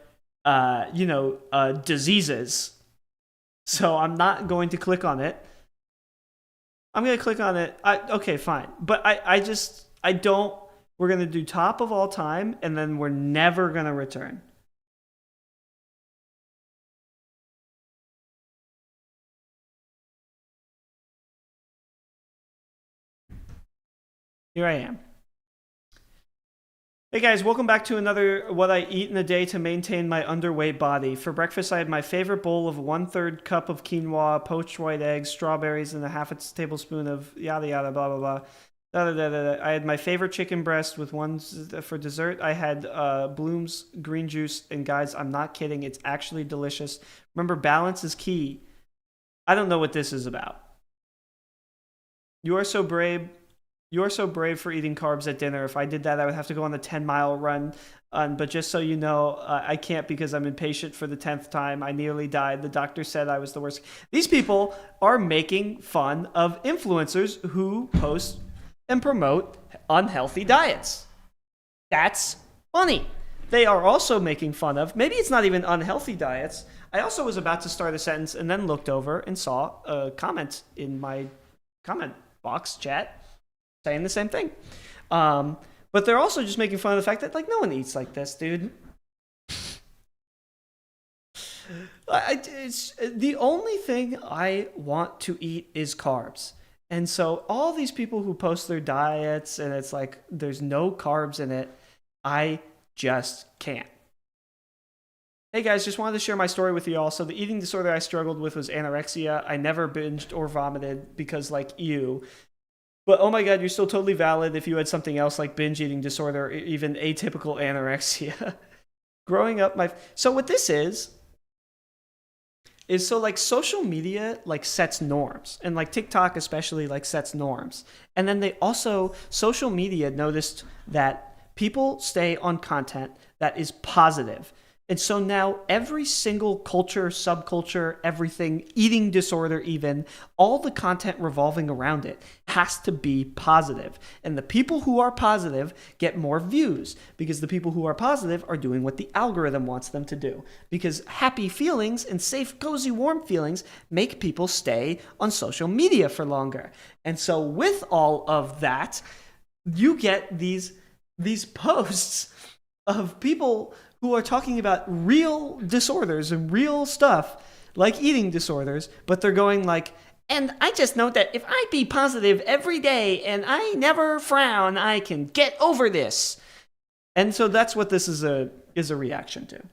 diseases. So I'm not going to click on it. I'm going to click on it. Okay, fine. But I don't, we're going to do top of all time, and then we're never going to return. Here I am. Hey guys, welcome back to another what I eat in a day to maintain my underweight body. For breakfast, I had my favorite bowl of 1/3 cup of quinoa, poached white eggs, strawberries, and a half a tablespoon of yada yada blah blah blah. Da, da, da, da. I had my favorite chicken breast with ones for dessert. I had Bloom's green juice, and guys, I'm not kidding. It's actually delicious. Remember, balance is key. I don't know what this is about. You are so brave. You are so brave for eating carbs at dinner. If I did that, I would have to go on a 10-mile run. But just so you know, I can't because I'm impatient for the 10th time. I nearly died. The doctor said I was the worst. These people are making fun of influencers who post and promote unhealthy diets. That's funny. They are also making fun of, maybe it's not even unhealthy diets. I also was about to start a sentence and then looked over and saw a comment in my comment box chat saying the same thing. But they're also just making fun of the fact that, like, no one eats like this, dude. It's the only thing I want to eat is carbs. And so all these people who post their diets and it's like there's no carbs in it, I just can't. Hey guys, just wanted to share my story with you all. So the eating disorder I struggled with was anorexia. I never binged or vomited because, like, you. But oh my god, you're still totally valid if you had something else like binge eating disorder or even atypical anorexia. Growing up, so what this is so like social media like sets norms, and like TikTok especially like sets norms. And then they also, social media noticed that people stay on content that is positive. And so now every single culture, subculture, everything, eating disorder even, all the content revolving around it has to be positive. And the people who are positive get more views because the people who are positive are doing what the algorithm wants them to do. Because happy feelings and safe, cozy, warm feelings make people stay on social media for longer. And so with all of that, you get these posts of people who are talking about real disorders and real stuff like eating disorders, but they're going like, and I just know that if I be positive every day and I never frown, I can get over this. And so that's what this is a reaction to.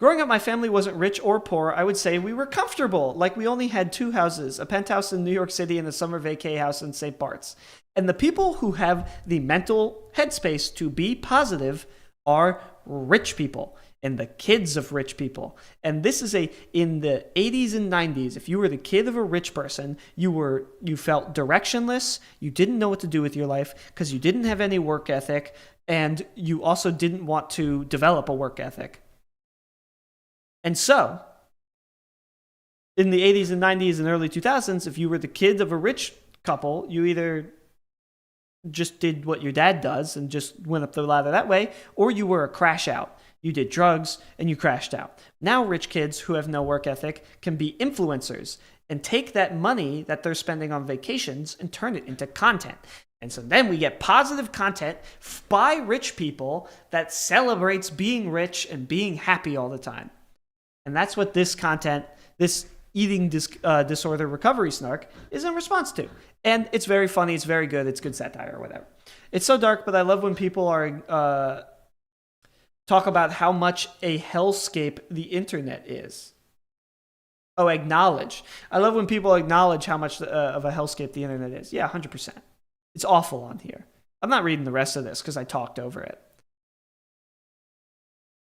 Growing up, my family wasn't rich or poor. I would say we were comfortable. Like we only had 2 houses, a penthouse in New York City and a summer vacay house in St. Bart's. And the people who have the mental headspace to be positive are rich people and the kids of rich people. And this is in the 80s and 90s, if you were the kid of a rich person, you felt directionless, you didn't know what to do with your life because you didn't have any work ethic, and you also didn't want to develop a work ethic. And so, in the 80s and 90s and early 2000s, if you were the kid of a rich couple, you either just did what your dad does and just went up the ladder that way, or you were a crash out. You did drugs and you crashed out. Now rich kids who have no work ethic can be influencers and take that money that they're spending on vacations and turn it into content. And so then we get positive content by rich people that celebrates being rich and being happy all the time. And that's what this content, this eating disorder recovery snark, is in response to. And it's very funny, it's very good, it's good satire or whatever. It's so dark, but I love when people are talk about how much a hellscape the internet is. Oh, acknowledge. I love when people acknowledge how much of a hellscape the internet is. Yeah, 100%. It's awful on here. I'm not reading the rest of this because I talked over it.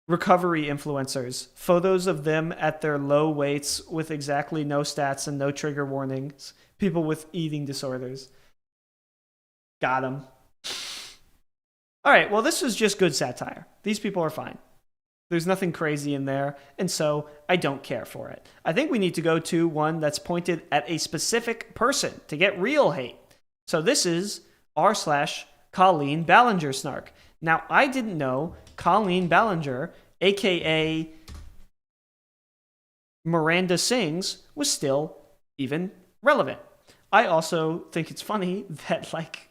Recovery influencers. Photos of them at their low weights with exactly no stats and no trigger warnings. People with eating disorders. Got them. All right, well, this is just good satire. These people are fine. There's nothing crazy in there, and so I don't care for it. I think we need to go to one that's pointed at a specific person to get real hate. So this is r/Colleen Ballinger Snark. Now, I didn't know Colleen Ballinger, a.k.a. Miranda Sings, was still even relevant. I also think it's funny that, like,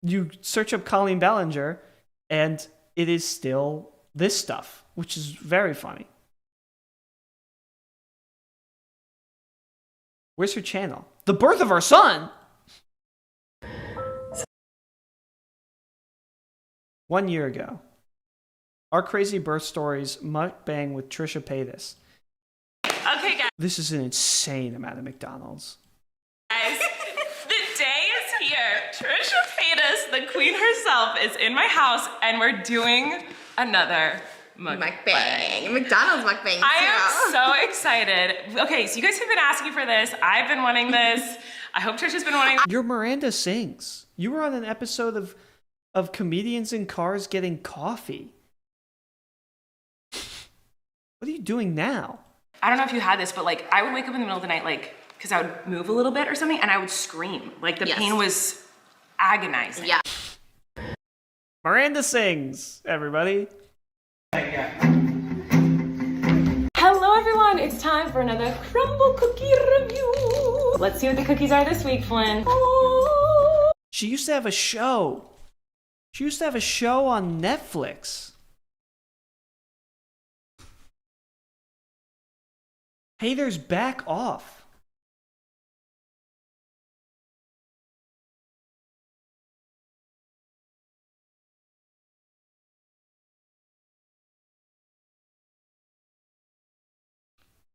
you search up Colleen Ballinger and it is still this stuff, which is very funny. Where's her channel? The birth of our son! 1 year ago. Our crazy birth stories mukbang with Trisha Paytas. Okay, guys. This is an insane amount of McDonald's. The day is here. Trisha Paytas, the queen herself, is in my house, and we're doing another mukbang. McDonald's mukbang. I am so excited. Okay, so you guys have been asking for this. I've been wanting this. I hope Trisha's been wanting. You're Miranda Sings. You were on an episode of comedians in cars getting coffee. What are you doing now? I don't know if you had this, but like I would wake up in the middle of the night, like, because I would move a little bit or something, and I would scream. Like the pain was agonizing. Yeah. Miranda Sings, everybody. Hello everyone, it's time for another crumble cookie review. Let's see what the cookies are this week, Flynn. She used to have a show. She used to have a show on Netflix. Haters, back off.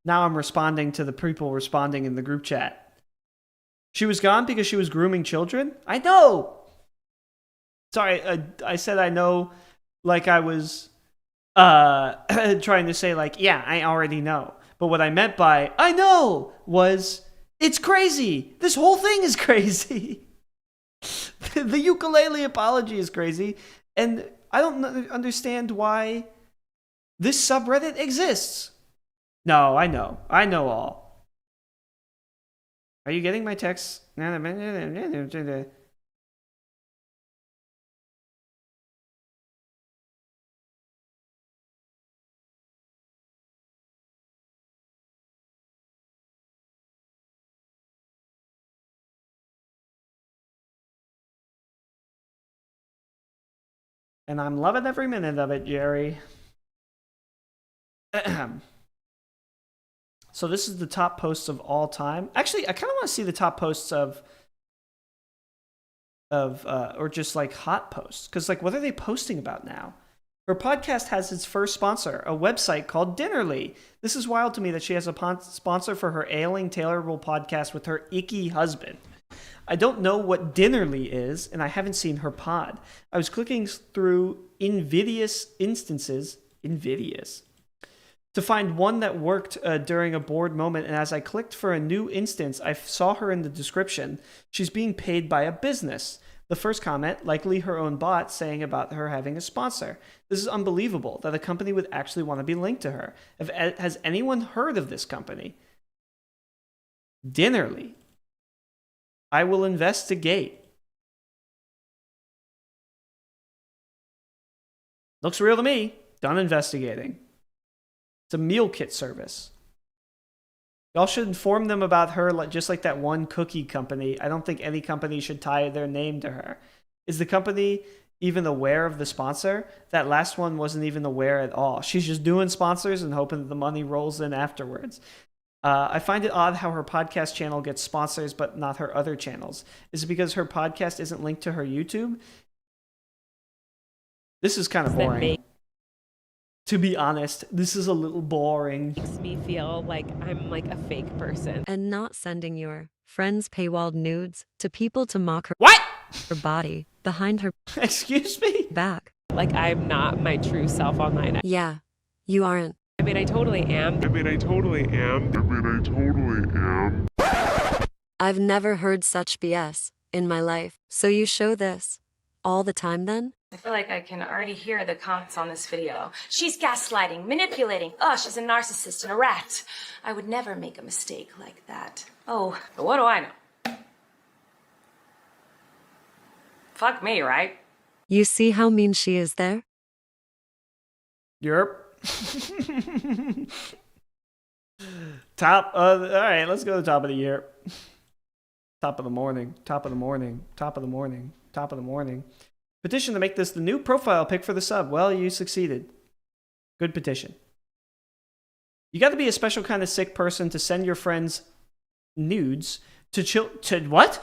Now I'm responding to the people responding in the group chat. She was gone because she was grooming children? I know! Sorry, I said I know like I was trying to say like, yeah, I already know. But what I meant by, I know, was, it's crazy. This whole thing is crazy. The ukulele apology is crazy. And I don't understand why this subreddit exists. No, I know. I know all. Are you getting my text? And I'm loving every minute of it, Jerry. So this is the top posts of all time. Actually, I kind of want to see the top posts of or just like hot posts, because like, what are they posting about now? Her podcast has its first sponsor, a website called Dinnerly. This is wild to me that she has a sponsor for her ailing, tailorable podcast with her icky husband. I don't know what Dinnerly is, and I haven't seen her pod. I was clicking through invidious instances, to find one that worked during a bored moment, and as I clicked for a new instance, I saw her in the description. She's being paid by a business. The first comment, likely her own bot, saying about her having a sponsor. This is unbelievable that a company would actually want to be linked to her. Has anyone heard of this company? Dinnerly. I will investigate. Looks real to me. Done investigating. It's a meal kit service. Y'all should inform them about her, just like that one cookie company. I don't think any company should tie their name to her. Is the company even aware of the sponsor? That last one wasn't even aware at all. She's just doing sponsors and hoping that the money rolls in afterwards. I find it odd how her podcast channel gets sponsors, but not her other channels. Is it because her podcast isn't linked to her YouTube? This is kind of boring. To be honest, this is a little boring. Makes me feel like I'm like a fake person. And not sending your friends' paywalled nudes to people to mock her. What? Her body behind her. Excuse me? Back. Like I'm not my true self online. Yeah, you aren't. I mean, I totally am. I've never heard such BS in my life. So you show this all the time then? I feel like I can already hear the comments on this video. She's gaslighting, manipulating. Oh, she's a narcissist and a rat. I would never make a mistake like that. Oh, but what do I know? Fuck me, right? You see how mean she is there? Yep. Top of all right, let's go to the top of the year. Top of the morning, top of the morning, top of the morning, top of the morning. Petition to make this the new profile pic for the sub. Well, you succeeded. Good petition. You got to be a special kind of sick person to send your friends nudes to what?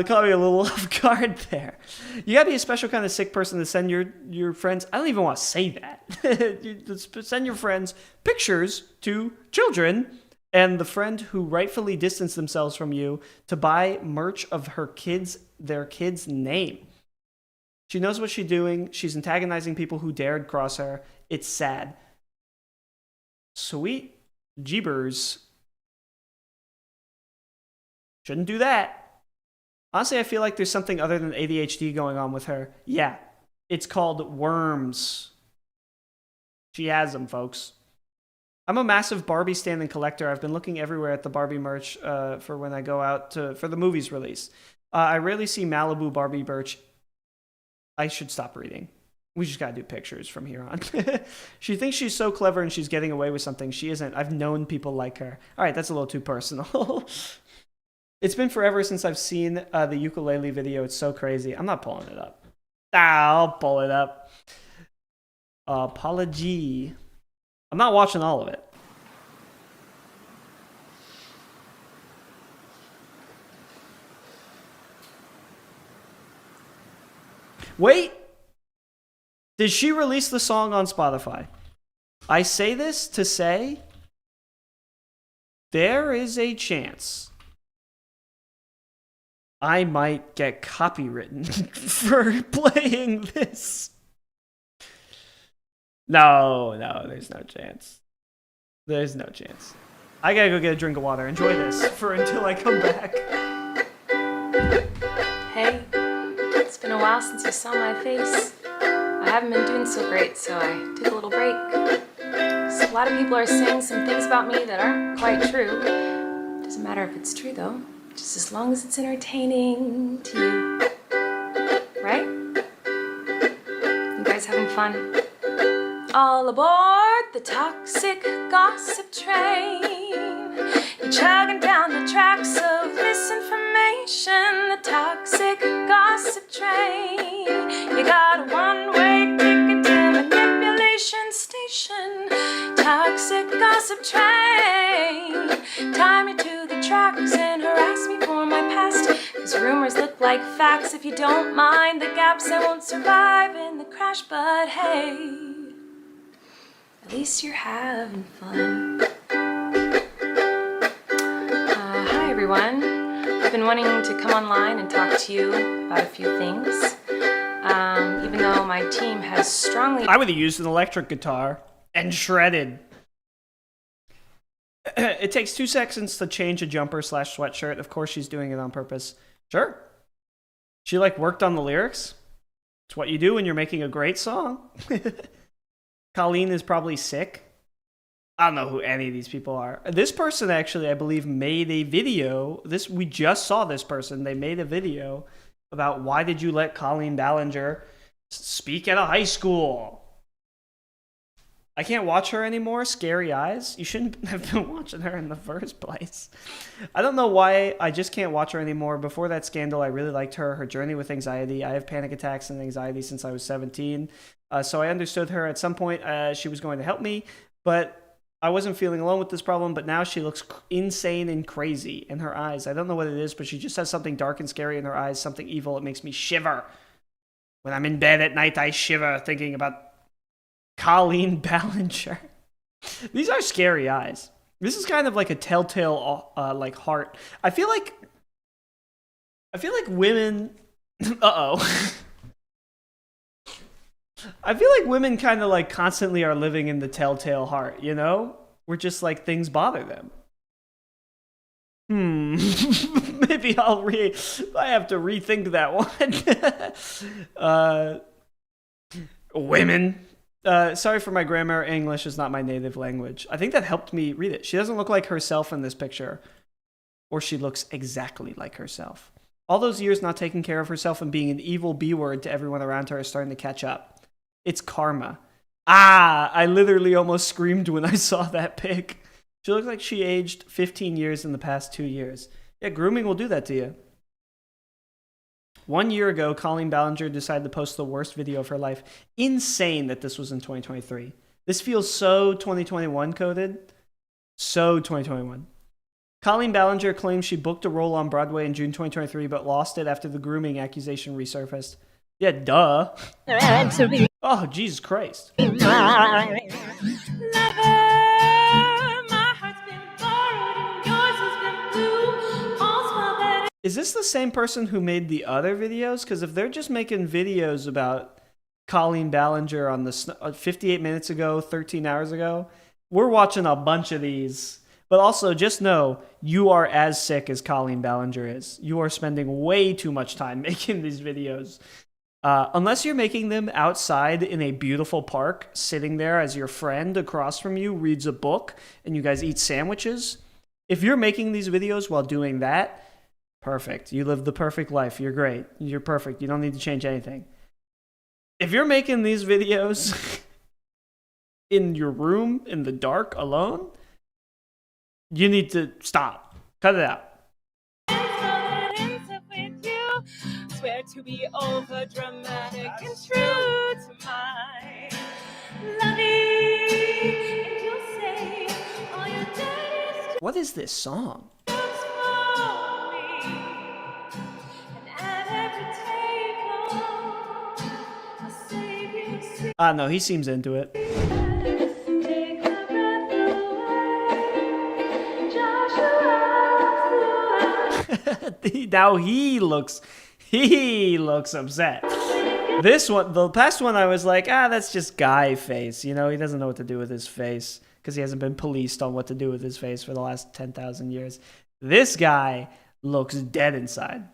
Caught me a little off guard there. You gotta be a special kind of sick person to send your friends. I don't even want to say that. Send your friends pictures to children, and the friend who rightfully distanced themselves from you to buy merch of their kid's name. She knows what she's doing. She's antagonizing people who dared cross her. It's sad. Sweet jeebers. Shouldn't do that. Honestly, I feel like there's something other than ADHD going on with her. Yeah, it's called worms. She has them, folks. I'm a massive Barbie stand and collector. I've been looking everywhere at the Barbie merch for when I go out for the movie's release. I rarely see Malibu Barbie merch. I should stop reading. We just gotta do pictures from here on. She thinks she's so clever and she's getting away with something. She isn't. I've known people like her. All right, that's a little too personal. It's been forever since I've seen the ukulele video. It's so crazy. I'm not pulling it up. I'll pull it up. Apology. I'm not watching all of it. Wait. Did she release the song on Spotify? I say this to say there is a chance I might get copywritten for playing this. No, there's no chance. There's no chance. I gotta go get a drink of water. Enjoy this until I come back. Hey, it's been a while since you saw my face. I haven't been doing so great, so I took a little break. So a lot of people are saying some things about me that aren't quite true. Doesn't matter if it's true though, just as long as it's entertaining to you. Right? You guys having fun? All aboard the toxic gossip train. You're chugging down the tracks of misinformation. The toxic gossip train. You got a one-way ticket to manipulation station. Toxic gossip train. Tie me to the tracks and harass me for my past. Cause rumors look like facts. If you don't mind the gaps, I won't survive in the crash. But hey, at least you're having fun. Hi everyone. I've been wanting to come online and talk to you about a few things. Even though my team has strongly... I would have used an electric guitar and shredded. It takes 2 seconds to change a jumper / sweatshirt. Of course she's doing it on purpose. Sure. She like worked on the lyrics. It's what you do when you're making a great song. Colleen is probably sick. I don't know who any of these people are. This person actually, I believe, made a video. We just saw this person. They made a video about why did you let Colleen Ballinger speak at a high school. I can't watch her anymore. Scary eyes. You shouldn't have been watching her in the first place. I don't know why. I just can't watch her anymore. Before that scandal, I really liked her. Her journey with anxiety. I have panic attacks and anxiety since I was 17. So I understood her. At some point, she was going to help me. But I wasn't feeling alone with this problem. But now she looks insane and crazy in her eyes. I don't know what it is, but she just has something dark and scary in her eyes. Something evil. It makes me shiver. When I'm in bed at night, I shiver thinking about Colleen Ballinger. These are scary eyes. This is kind of like a telltale like heart. I feel like women I feel like women kind of like constantly are living in the telltale heart, you know? We're just like things bother them. Maybe I have to rethink that one. Women. Sorry for my grammar. English is not my native language. I think that helped me read it. She doesn't look like herself in this picture. Or she looks exactly like herself. All those years not taking care of herself and being an evil B-word to everyone around her is starting to catch up. It's karma. I literally almost screamed when I saw that pic. She looks like she aged 15 years in the past 2 years. Yeah, grooming will do that to you. 1 year ago, Colleen Ballinger decided to post the worst video of her life. Insane that this was in 2023. This feels so 2021 coded. So 2021. Colleen Ballinger claims she booked a role on Broadway in June 2023, but lost it after the grooming accusation resurfaced. Yeah, duh. Oh, Jesus Christ. Is this the same person who made the other videos? Because if they're just making videos about Colleen Ballinger on the 58 minutes ago, 13 hours ago, we're watching a bunch of these. But also, just know, you are as sick as Colleen Ballinger is. You are spending way too much time making these videos. Unless you're making them outside in a beautiful park, sitting there as your friend across from you reads a book and you guys eat sandwiches. If you're making these videos while doing that, perfect. You live the perfect life. You're great. You're perfect. You don't need to change anything. If you're making these videos in your room, in the dark, alone, you need to stop. Cut it out. Swear to be over dramatic and true to my loving. And you'll say all your dirty What is this song? No, he seems into it. Now he looks upset. This one, the past one, I was like, that's just guy face. You know, he doesn't know what to do with his face because he hasn't been policed on what to do with his face for the last 10,000 years. This guy looks dead inside.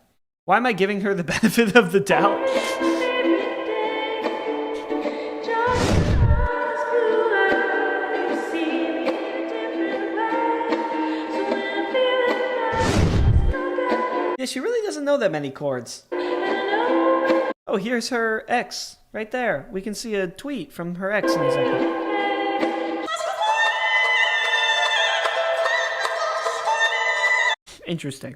Why am I giving her the benefit of the doubt? Yeah, she really doesn't know that many chords. Oh, here's her ex right there. We can see a tweet from her ex in a second. Interesting.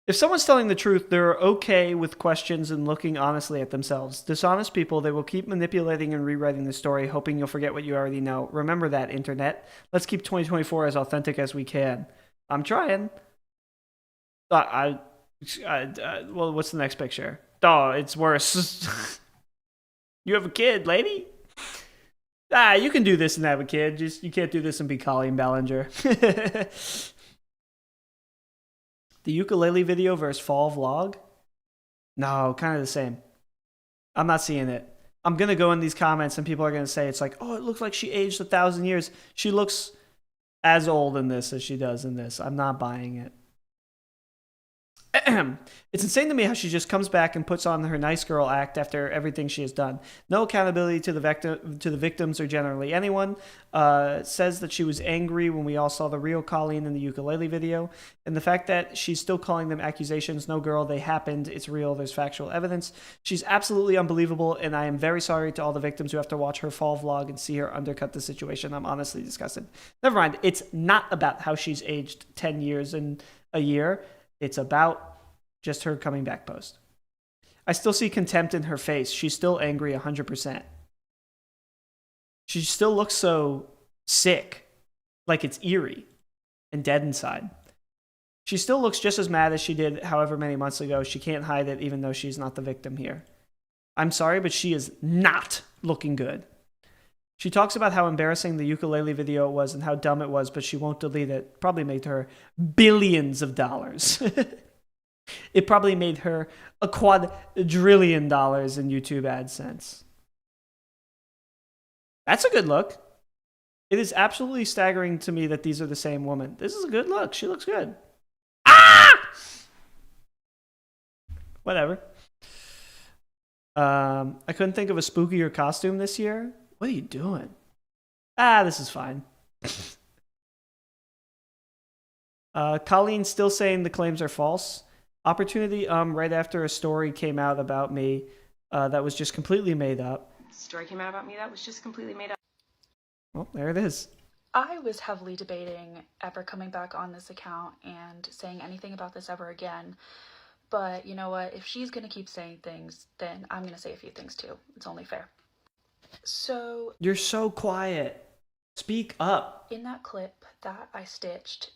If someone's telling the truth, they're okay with questions and looking honestly at themselves. Dishonest people, they will keep manipulating and rewriting the story, hoping you'll forget what you already know. Remember that, internet. Let's keep 2024 as authentic as we can. I'm trying. Well, what's the next picture? Oh, it's worse. You have a kid, lady? You can do this and have a kid. Just you can't do this and be Colleen Ballinger. The ukulele video versus fall vlog? No, kind of the same. I'm not seeing it. I'm going to go in these comments and people are going to say it's like, oh, it looks like she aged 1,000 years. She looks as old in this as she does in this. I'm not buying it. It's insane to me how she just comes back and puts on her nice girl act after everything she has done. No accountability to the victims or generally anyone. Says that she was angry when we all saw the real Colleen in the ukulele video. And the fact that she's still calling them accusations. No, girl, they happened. It's real. There's factual evidence. She's absolutely unbelievable, and I am very sorry to all the victims who have to watch her fall vlog and see her undercut the situation. I'm honestly disgusted. Never mind. It's not about how she's aged 10 years and a year. It's about just her coming back post. I still see contempt in her face. She's still angry 100%. She still looks so sick, like it's eerie and dead inside. She still looks just as mad as she did however many months ago. She can't hide it even though she's not the victim here. I'm sorry, but she is not looking good. She talks about how embarrassing the ukulele video was and how dumb it was, but she won't delete it. Probably made her billions of dollars. It probably made her a quadrillion dollars in YouTube AdSense. That's a good look. It is absolutely staggering to me that these are the same woman. This is a good look. She looks good. Whatever. I couldn't think of a spookier costume this year. What are you doing? This is fine. Colleen's still saying the claims are false. Opportunity, right after a story came out about me that was just completely made up. Story came out about me that was just completely made up. Well, there it is. I was heavily debating ever coming back on this account and saying anything about this ever again. But you know what? If she's going to keep saying things, then I'm going to say a few things too. It's only fair. So... You're so quiet. Speak up. In that clip that I stitched...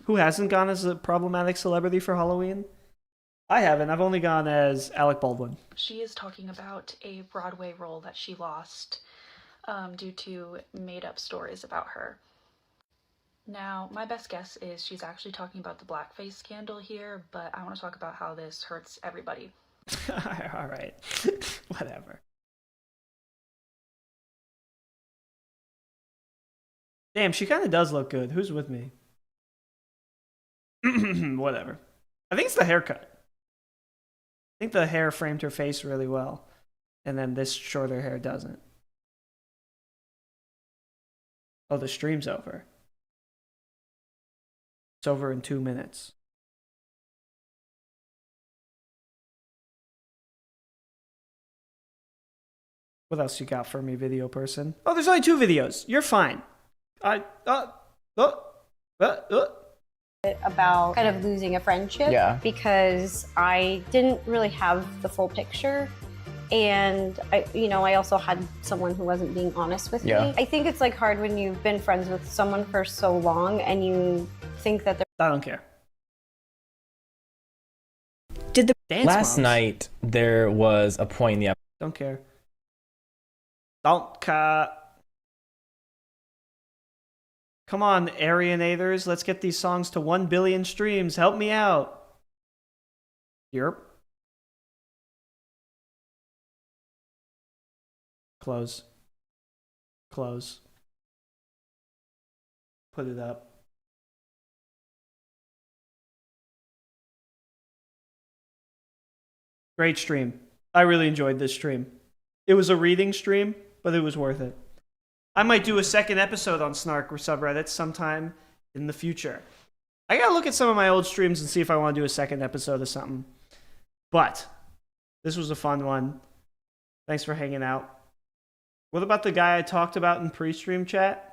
Who hasn't gone as a problematic celebrity for Halloween? I haven't. I've only gone as Alec Baldwin. She is talking about a Broadway role that she lost due to made-up stories about her. Now, my best guess is she's actually talking about the blackface scandal here, but I want to talk about how this hurts everybody. All right. Whatever. Damn, she kind of does look good. Who's with me? Whatever. I think it's the haircut. I think the hair framed her face really well. And then this shorter hair doesn't. Oh, the stream's over. It's over in 2 minutes. What else you got for me, video person? Oh, there's only 2 videos. You're fine. About kind of losing a friendship, Yeah. because I didn't really have the full picture, and I also had someone who wasn't being honest with Yeah. me. I think it's like hard when you've been friends with someone for so long and you think that they're... I don't care. Did the Dance last moms. night there was a point in the episode. Don't care. Don't care. Come on, Arianators. Let's get these songs to 1 billion streams. Help me out. Yep. Close. Close. Put it up. Great stream. I really enjoyed this stream. It was a reading stream, but it was worth it. I might do a second episode on Snark or subreddits sometime in the future. I gotta look at some of my old streams and see if I want to do a second episode of something. But this was a fun one. Thanks for hanging out. What about the guy I talked about in pre-stream chat?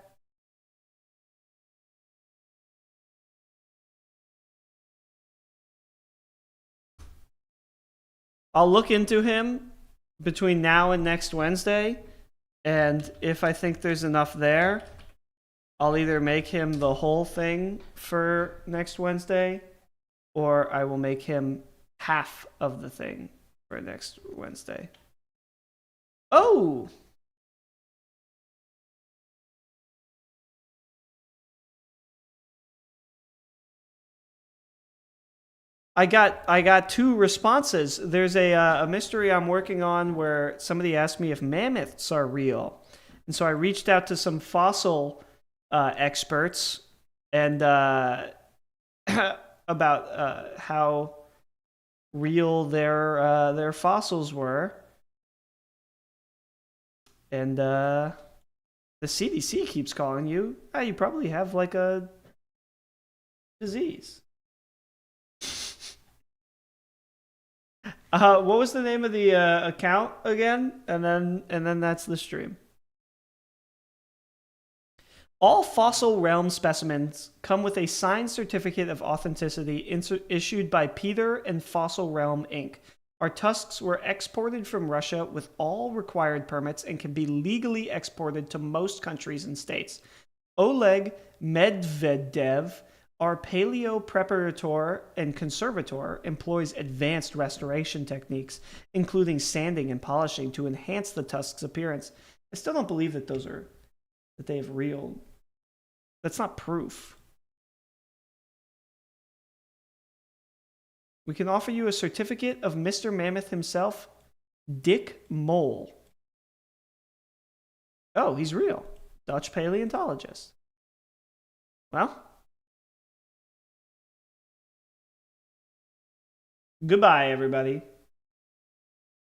I'll look into him between now and next Wednesday, and if I think there's enough there, I'll either make him the whole thing for next Wednesday, or I will make him half of the thing for next Wednesday. Oh! I got 2 responses. There's a mystery I'm working on where somebody asked me if mammoths are real, and so I reached out to some fossil experts and about how real their fossils were, and the CDC keeps calling you. You probably have like a disease. What was the name of the account again? And then that's the stream. All fossil realm specimens come with a signed certificate of authenticity issued by Peter and Fossil Realm Inc. Our tusks were exported from Russia with all required permits and can be legally exported to most countries and states. Oleg Medvedev, our paleo preparator and conservator, employs advanced restoration techniques, including sanding and polishing, to enhance the tusk's appearance. I still don't believe that they have real. That's not proof. We can offer you a certificate of Mr. Mammoth himself, Dick Mole. Oh, he's real. Dutch paleontologist. Well, goodbye, everybody.